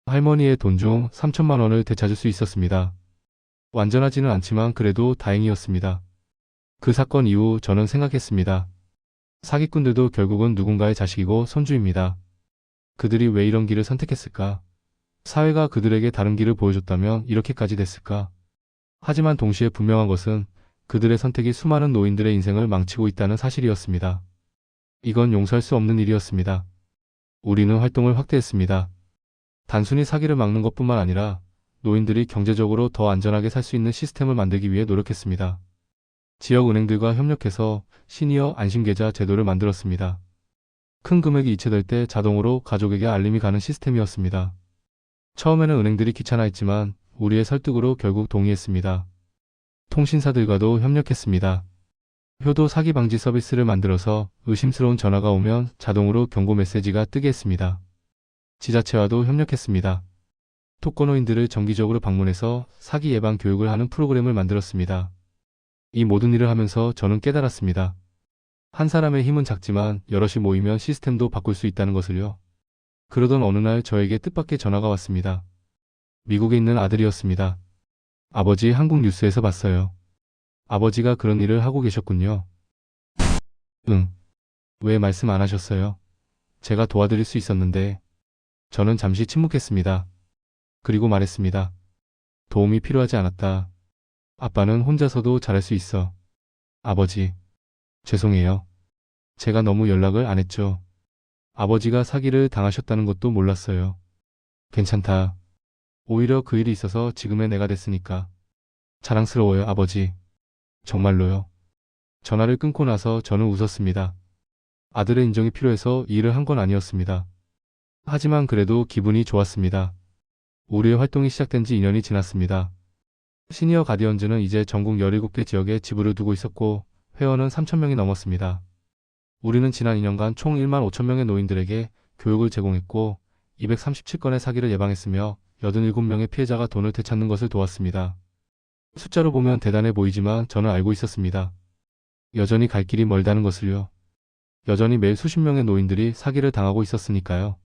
할머니의 돈 중 3천만 원을 되찾을 수 있었습니다. 완전하지는 않지만 그래도 다행이었습니다. 그 사건 이후 저는 생각했습니다. 사기꾼들도 결국은 누군가의 자식이고 손주입니다. 그들이 왜 이런 길을 선택했을까? 사회가 그들에게 다른 길을 보여줬다면 이렇게까지 됐을까? 하지만 동시에 분명한 것은 그들의 선택이 수많은 노인들의 인생을 망치고 있다는 사실이었습니다. 이건 용서할 수 없는 일이었습니다. 우리는 활동을 확대했습니다. 단순히 사기를 막는 것뿐만 아니라 노인들이 경제적으로 더 안전하게 살 수 있는 시스템을 만들기 위해 노력했습니다. 지역 은행들과 협력해서 시니어 안심계좌 제도를 만들었습니다. 큰 금액이 이체될 때 자동으로 가족에게 알림이 가는 시스템이었습니다. 처음에는 은행들이 귀찮아했지만 우리의 설득으로 결국 동의했습니다. 통신사들과도 협력했습니다. 효도 사기 방지 서비스를 만들어서 의심스러운 전화가 오면 자동으로 경고 메시지가 뜨게 했습니다. 지자체와도 협력했습니다. 토커노인들을 정기적으로 방문해서 사기 예방 교육을 하는 프로그램을 만들었습니다. 이 모든 일을 하면서 저는 깨달았습니다. 한 사람의 힘은 작지만 여럿이 모이면 시스템도 바꿀 수 있다는 것을요. 그러던 어느 날 저에게 뜻밖의 전화가 왔습니다. 미국에 있는 아들이었습니다. 아버지, 한국 뉴스에서 봤어요. 아버지가 그런 일을 하고 계셨군요. 응. 왜 말씀 안 하셨어요? 제가 도와드릴 수 있었는데. 저는 잠시 침묵했습니다. 그리고 말했습니다. 도움이 필요하지 않았다. 아빠는 혼자서도 잘할 수 있어. 아버지, 죄송해요. 제가 너무 연락을 안 했죠. 아버지가 사기를 당하셨다는 것도 몰랐어요. 괜찮다. 오히려 그 일이 있어서 지금의 내가 됐으니까. 자랑스러워요, 아버지. 정말로요. 전화를 끊고 나서 저는 웃었습니다. 아들의 인정이 필요해서 이 일을 한 건 아니었습니다. 하지만 그래도 기분이 좋았습니다. 우리의 활동이 시작된 지 2년이 지났습니다. 시니어 가디언즈는 이제 전국 17개 지역에 지부를 두고 있었고 회원은 3,000명이 넘었습니다. 우리는 지난 2년간 총 1만 5천 명의 노인들에게 교육을 제공했고 237건의 사기를 예방했으며 87명의 피해자가 돈을 되찾는 것을 도왔습니다. 숫자로 보면 대단해 보이지만 저는 알고 있었습니다. 여전히 갈 길이 멀다는 것을요. 여전히 매일 수십 명의 노인들이 사기를 당하고 있었으니까요.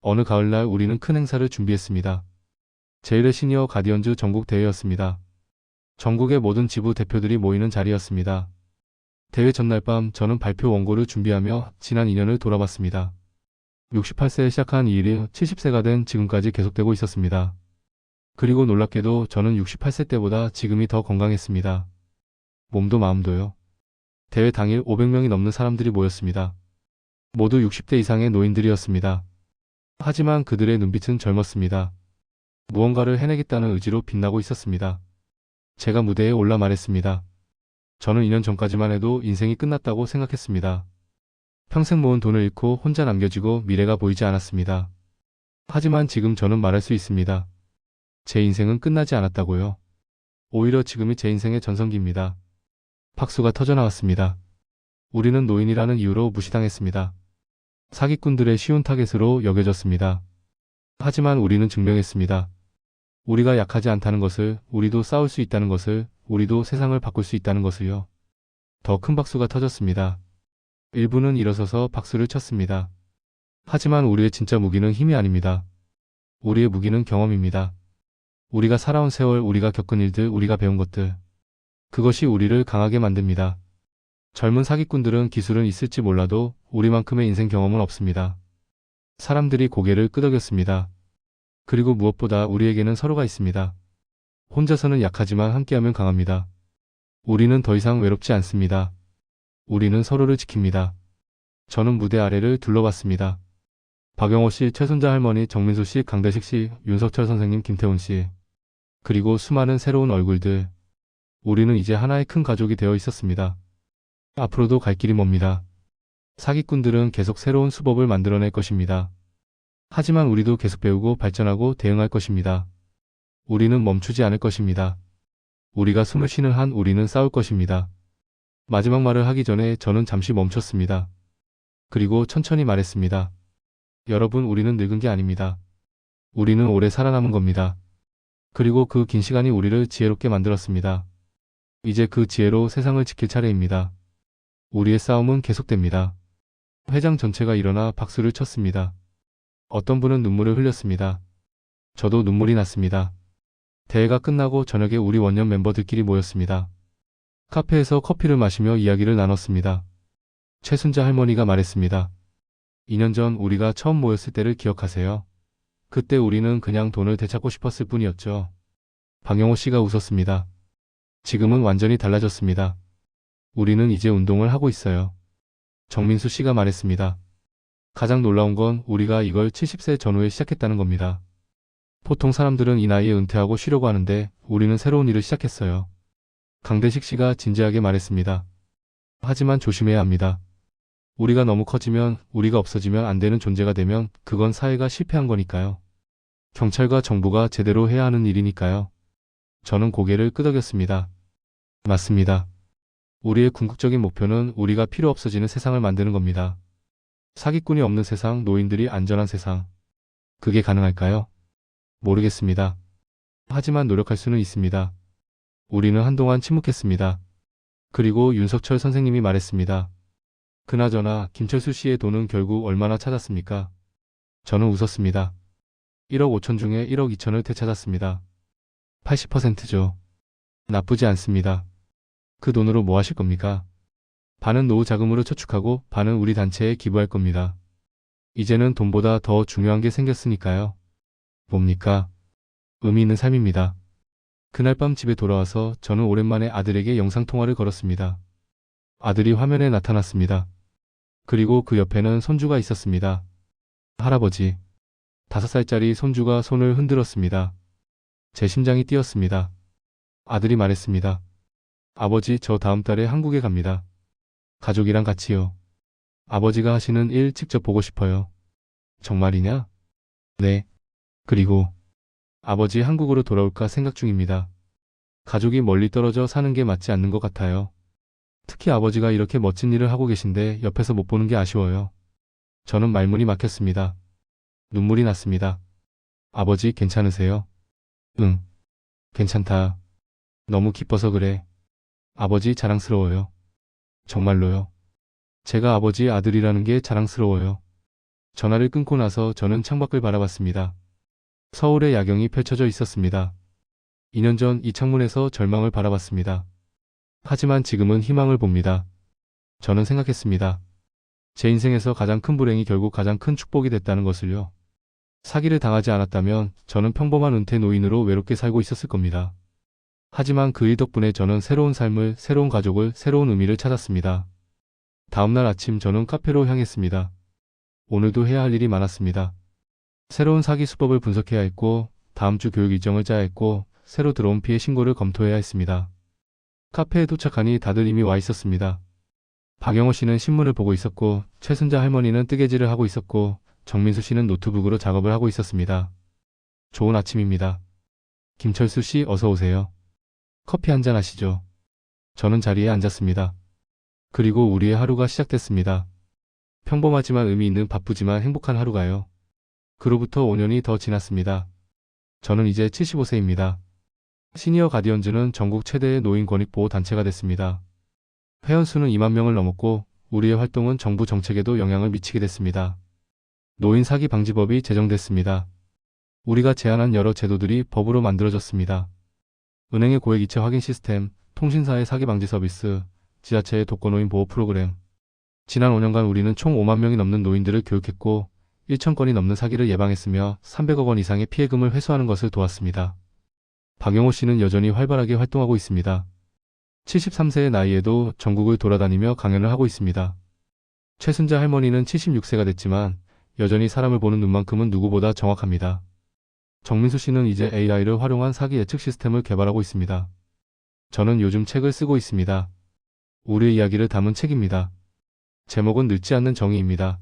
어느 가을날 우리는 큰 행사를 준비했습니다. 제1회 시니어 가디언즈 전국 대회였습니다. 전국의 모든 지부 대표들이 모이는 자리였습니다. 대회 전날 밤 저는 발표 원고를 준비하며 지난 2년을 돌아봤습니다. 68세에 시작한 이 일이 70세가 된 지금까지 계속되고 있었습니다. 그리고 놀랍게도 저는 68세 때보다 지금이 더 건강했습니다. 몸도 마음도요. 대회 당일 500명이 넘는 사람들이 모였습니다. 모두 60대 이상의 노인들이었습니다. 하지만 그들의 눈빛은 젊었습니다. 무언가를 해내겠다는 의지로 빛나고 있었습니다. 제가 무대에 올라 말했습니다. 저는 2년 전까지만 해도 인생이 끝났다고 생각했습니다. 평생 모은 돈을 잃고 혼자 남겨지고 미래가 보이지 않았습니다. 하지만 지금 저는 말할 수 있습니다. 제 인생은 끝나지 않았다고요. 오히려 지금이 제 인생의 전성기입니다. 박수가 터져나왔습니다. 우리는 노인이라는 이유로 무시당했습니다. 사기꾼들의 쉬운 타겟으로 여겨졌습니다. 하지만 우리는 증명했습니다. 우리가 약하지 않다는 것을, 우리도 싸울 수 있다는 것을, 우리도 세상을 바꿀 수 있다는 것을요. 더 큰 박수가 터졌습니다. 일부는 일어서서 박수를 쳤습니다. 하지만 우리의 진짜 무기는 힘이 아닙니다. 우리의 무기는 경험입니다. 우리가 살아온 세월, 우리가 겪은 일들, 우리가 배운 것들. 그것이 우리를 강하게 만듭니다. 젊은 사기꾼들은 기술은 있을지 몰라도 우리만큼의 인생 경험은 없습니다. 사람들이 고개를 끄덕였습니다. 그리고 무엇보다 우리에게는 서로가 있습니다. 혼자서는 약하지만 함께하면 강합니다. 우리는 더 이상 외롭지 않습니다. 우리는 서로를 지킵니다. 저는 무대 아래를 둘러봤습니다. 박영호 씨, 최순자 할머니, 정민수 씨, 강대식 씨, 윤석철 선생님, 김태훈 씨. 그리고 수많은 새로운 얼굴들. 우리는 이제 하나의 큰 가족이 되어 있었습니다. 앞으로도 갈 길이 멉니다. 사기꾼들은 계속 새로운 수법을 만들어낼 것입니다. 하지만 우리도 계속 배우고 발전하고 대응할 것입니다. 우리는 멈추지 않을 것입니다. 우리가 숨을 쉬는 한 우리는 싸울 것입니다. 마지막 말을 하기 전에 저는 잠시 멈췄습니다. 그리고 천천히 말했습니다. 여러분, 우리는 늙은 게 아닙니다. 우리는 오래 살아남은 겁니다. 그리고 그 긴 시간이 우리를 지혜롭게 만들었습니다. 이제 그 지혜로 세상을 지킬 차례입니다. 우리의 싸움은 계속됩니다. 회장 전체가 일어나 박수를 쳤습니다. 어떤 분은 눈물을 흘렸습니다. 저도 눈물이 났습니다. 대회가 끝나고 저녁에 우리 원년 멤버들끼리 모였습니다. 카페에서 커피를 마시며 이야기를 나눴습니다. 최순자 할머니가 말했습니다. 2년 전 우리가 처음 모였을 때를 기억하세요? 그때 우리는 그냥 돈을 되찾고 싶었을 뿐이었죠. 박영호 씨가 웃었습니다. 지금은 완전히 달라졌습니다. 우리는 이제 운동을 하고 있어요. 정민수 씨가 말했습니다. 가장 놀라운 건 우리가 이걸 70세 전후에 시작했다는 겁니다. 보통 사람들은 이 나이에 은퇴하고 쉬려고 하는데 우리는 새로운 일을 시작했어요. 강대식 씨가 진지하게 말했습니다. 하지만 조심해야 합니다. 우리가 너무 커지면, 우리가 없어지면 안 되는 존재가 되면 그건 사회가 실패한 거니까요. 경찰과 정부가 제대로 해야 하는 일이니까요. 저는 고개를 끄덕였습니다. 맞습니다. 우리의 궁극적인 목표는 우리가 필요 없어지는 세상을 만드는 겁니다. 사기꾼이 없는 세상, 노인들이 안전한 세상. 그게 가능할까요? 모르겠습니다. 하지만 노력할 수는 있습니다. 우리는 한동안 침묵했습니다. 그리고 윤석철 선생님이 말했습니다. 그나저나 김철수 씨의 돈은 결국 얼마나 찾았습니까? 저는 웃었습니다. 1억 5천 중에 1억 2천을 되찾았습니다. 80%죠. 나쁘지 않습니다. 그 돈으로 뭐 하실 겁니까? 반은 노후 자금으로 저축하고 반은 우리 단체에 기부할 겁니다. 이제는 돈보다 더 중요한 게 생겼으니까요. 뭡니까? 의미 있는 삶입니다. 그날 밤 집에 돌아와서 저는 오랜만에 아들에게 영상통화를 걸었습니다. 아들이 화면에 나타났습니다. 그리고 그 옆에는 손주가 있었습니다. 할아버지. 5살짜리 손주가 손을 흔들었습니다. 제 심장이 뛰었습니다. 아들이 말했습니다. 아버지, 저 다음 달에 한국에 갑니다. 가족이랑 같이요. 아버지가 하시는 일 직접 보고 싶어요. 정말이냐? 네. 그리고 아버지 한국으로 돌아올까 생각 중입니다. 가족이 멀리 떨어져 사는 게 맞지 않는 것 같아요. 특히 아버지가 이렇게 멋진 일을 하고 계신데 옆에서 못 보는 게 아쉬워요. 저는 말문이 막혔습니다. 눈물이 났습니다. 아버지 괜찮으세요? 응. 괜찮다. 너무 기뻐서 그래. 아버지 자랑스러워요. 정말로요. 제가 아버지의 아들이라는 게 자랑스러워요. 전화를 끊고 나서 저는 창밖을 바라봤습니다. 서울의 야경이 펼쳐져 있었습니다. 2년 전 이 창문에서 절망을 바라봤습니다. 하지만 지금은 희망을 봅니다. 저는 생각했습니다. 제 인생에서 가장 큰 불행이 결국 가장 큰 축복이 됐다는 것을요. 사기를 당하지 않았다면 저는 평범한 은퇴 노인으로 외롭게 살고 있었을 겁니다. 하지만 그 일 덕분에 저는 새로운 삶을, 새로운 가족을, 새로운 의미를 찾았습니다. 다음날 아침 저는 카페로 향했습니다. 오늘도 해야 할 일이 많았습니다. 새로운 사기 수법을 분석해야 했고, 다음 주 교육 일정을 짜야 했고, 새로 들어온 피해 신고를 검토해야 했습니다. 카페에 도착하니 다들 이미 와 있었습니다. 박영호 씨는 신문을 보고 있었고, 최순자 할머니는 뜨개질을 하고 있었고, 정민수 씨는 노트북으로 작업을 하고 있었습니다. 좋은 아침입니다. 김철수 씨 어서 오세요. 커피 한잔 하시죠. 저는 자리에 앉았습니다. 그리고 우리의 하루가 시작됐습니다. 평범하지만 의미 있는 바쁘지만 행복한 하루가요. 그로부터 5년이 더 지났습니다. 저는 이제 75세입니다. 시니어 가디언즈는 전국 최대의 노인 권익보호 단체가 됐습니다. 회원수는 2만 명을 넘었고 우리의 활동은 정부 정책에도 영향을 미치게 됐습니다. 노인 사기 방지법이 제정됐습니다. 우리가 제안한 여러 제도들이 법으로 만들어졌습니다. 은행의 고액 이체 확인 시스템, 통신사의 사기 방지 서비스, 지자체의 독거노인 보호 프로그램. 지난 5년간 우리는 총 5만 명이 넘는 노인들을 교육했고 1,000건이 넘는 사기를 예방했으며 300억 원 이상의 피해금을 회수하는 것을 도왔습니다. 박영호 씨는 여전히 활발하게 활동하고 있습니다. 73세의 나이에도 전국을 돌아다니며 강연을 하고 있습니다. 최순자 할머니는 76세가 됐지만 여전히 사람을 보는 눈만큼은 누구보다 정확합니다. 정민수 씨는 이제 AI를 활용한 사기 예측 시스템을 개발하고 있습니다. 저는 요즘 책을 쓰고 있습니다. 우리의 이야기를 담은 책입니다. 제목은 늙지 않는 정의입니다.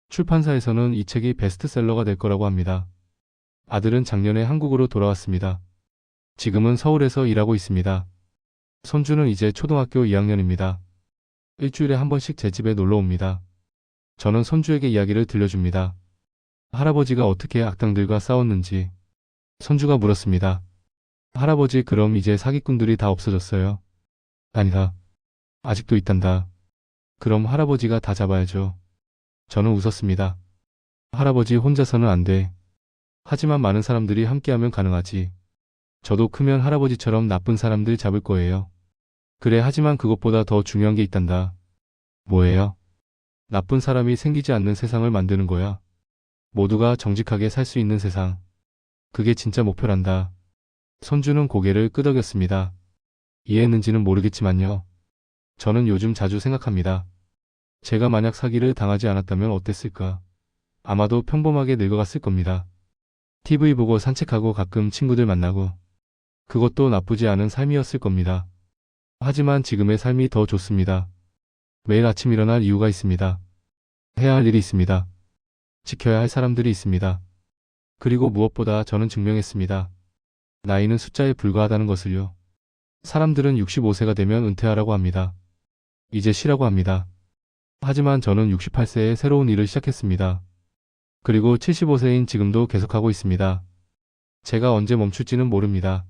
출판사에서는 이 책이 베스트셀러가 될 거라고 합니다. 아들은 작년에 한국으로 돌아왔습니다. 지금은 서울에서 일하고 있습니다. 손주는 이제 초등학교 2학년입니다. 일주일에 한 번씩 제 집에 놀러 옵니다. 저는 손주에게 이야기를 들려줍니다. 할아버지가 어떻게 악당들과 싸웠는지. 손주가 물었습니다. 할아버지, 그럼 이제 사기꾼들이 다 없어졌어요? 아니다. 아직도 있단다. 그럼 할아버지가 다 잡아야죠. 저는 웃었습니다. 할아버지 혼자서는 안 돼. 하지만 많은 사람들이 함께하면 가능하지. 저도 크면 할아버지처럼 나쁜 사람들 잡을 거예요. 그래, 하지만 그것보다 더 중요한 게 있단다. 뭐예요? 나쁜 사람이 생기지 않는 세상을 만드는 거야. 모두가 정직하게 살 수 있는 세상. 그게 진짜 목표란다. 손주는 고개를 끄덕였습니다. 이해했는지는 모르겠지만요. 저는 요즘 자주 생각합니다. 제가 만약 사기를 당하지 않았다면 어땠을까? 아마도 평범하게 늙어갔을 겁니다. TV 보고 산책하고 가끔 친구들 만나고 그것도 나쁘지 않은 삶이었을 겁니다. 하지만 지금의 삶이 더 좋습니다. 매일 아침 일어날 이유가 있습니다. 해야 할 일이 있습니다. 지켜야 할 사람들이 있습니다. 그리고 무엇보다 저는 증명했습니다. 나이는 숫자에 불과하다는 것을요. 사람들은 65세가 되면 은퇴하라고 합니다. 이제 쉬라고 합니다. 하지만 저는 68세에 새로운 일을 시작했습니다. 그리고 75세인 지금도 계속하고 있습니다. 제가 언제 멈출지는 모릅니다.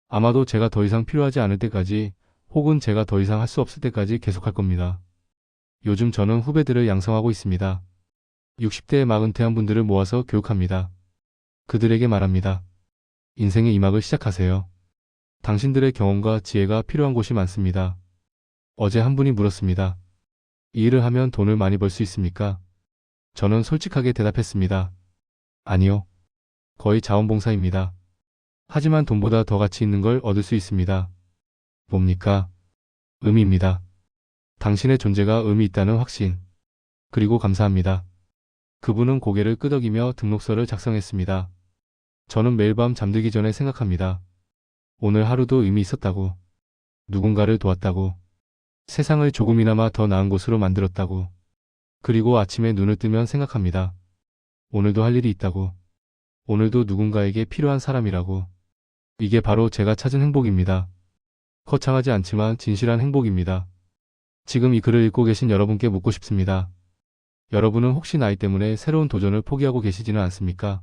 아마도 제가 더 이상 필요하지 않을 때까지 혹은 제가 더 이상 할 수 없을 때까지 계속할 겁니다. 요즘 저는 후배들을 양성하고 있습니다. 60대에 막 은퇴한 분들을 모아서 교육합니다. 그들에게 말합니다. 인생의 2막을 시작하세요. 당신들의 경험과 지혜가 필요한 곳이 많습니다. 어제 한 분이 물었습니다. 이 일을 하면 돈을 많이 벌 수 있습니까? 저는 솔직하게 대답했습니다. 아니요. 거의 자원봉사입니다. 하지만 돈보다 더 가치 있는 걸 얻을 수 있습니다. 뭡니까? 의미입니다. 당신의 존재가 의미 있다는 확신. 그리고 감사합니다. 그분은 고개를 끄덕이며 등록서를 작성했습니다. 저는 매일 밤 잠들기 전에 생각합니다. 오늘 하루도 의미 있었다고. 누군가를 도왔다고. 세상을 조금이나마 더 나은 곳으로 만들었다고. 그리고 아침에 눈을 뜨면 생각합니다. 오늘도 할 일이 있다고. 오늘도 누군가에게 필요한 사람이라고. 이게 바로 제가 찾은 행복입니다. 거창하지 않지만 진실한 행복입니다. 지금 이 글을 읽고 계신 여러분께 묻고 싶습니다. 여러분은 혹시 나이 때문에 새로운 도전을 포기하고 계시지는 않습니까?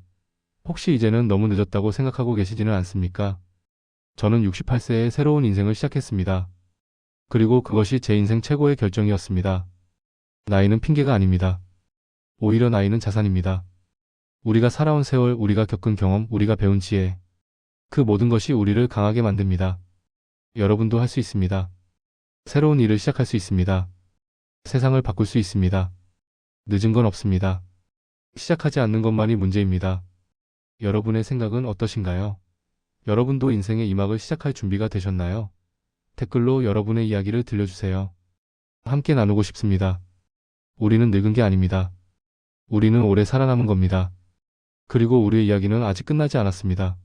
혹시 이제는 너무 늦었다고 생각하고 계시지는 않습니까? 저는 68세에 새로운 인생을 시작했습니다. 그리고 그것이 제 인생 최고의 결정이었습니다. 나이는 핑계가 아닙니다. 오히려 나이는 자산입니다. 우리가 살아온 세월, 우리가 겪은 경험, 우리가 배운 지혜. 그 모든 것이 우리를 강하게 만듭니다. 여러분도 할 수 있습니다. 새로운 일을 시작할 수 있습니다. 세상을 바꿀 수 있습니다. 늦은 건 없습니다. 시작하지 않는 것만이 문제입니다. 여러분의 생각은 어떠신가요? 여러분도 인생의 2막을 시작할 준비가 되셨나요? 댓글로 여러분의 이야기를 들려주세요. 함께 나누고 싶습니다. 우리는 늙은 게 아닙니다. 우리는 오래 살아남은 겁니다. 그리고 우리의 이야기는 아직 끝나지 않았습니다.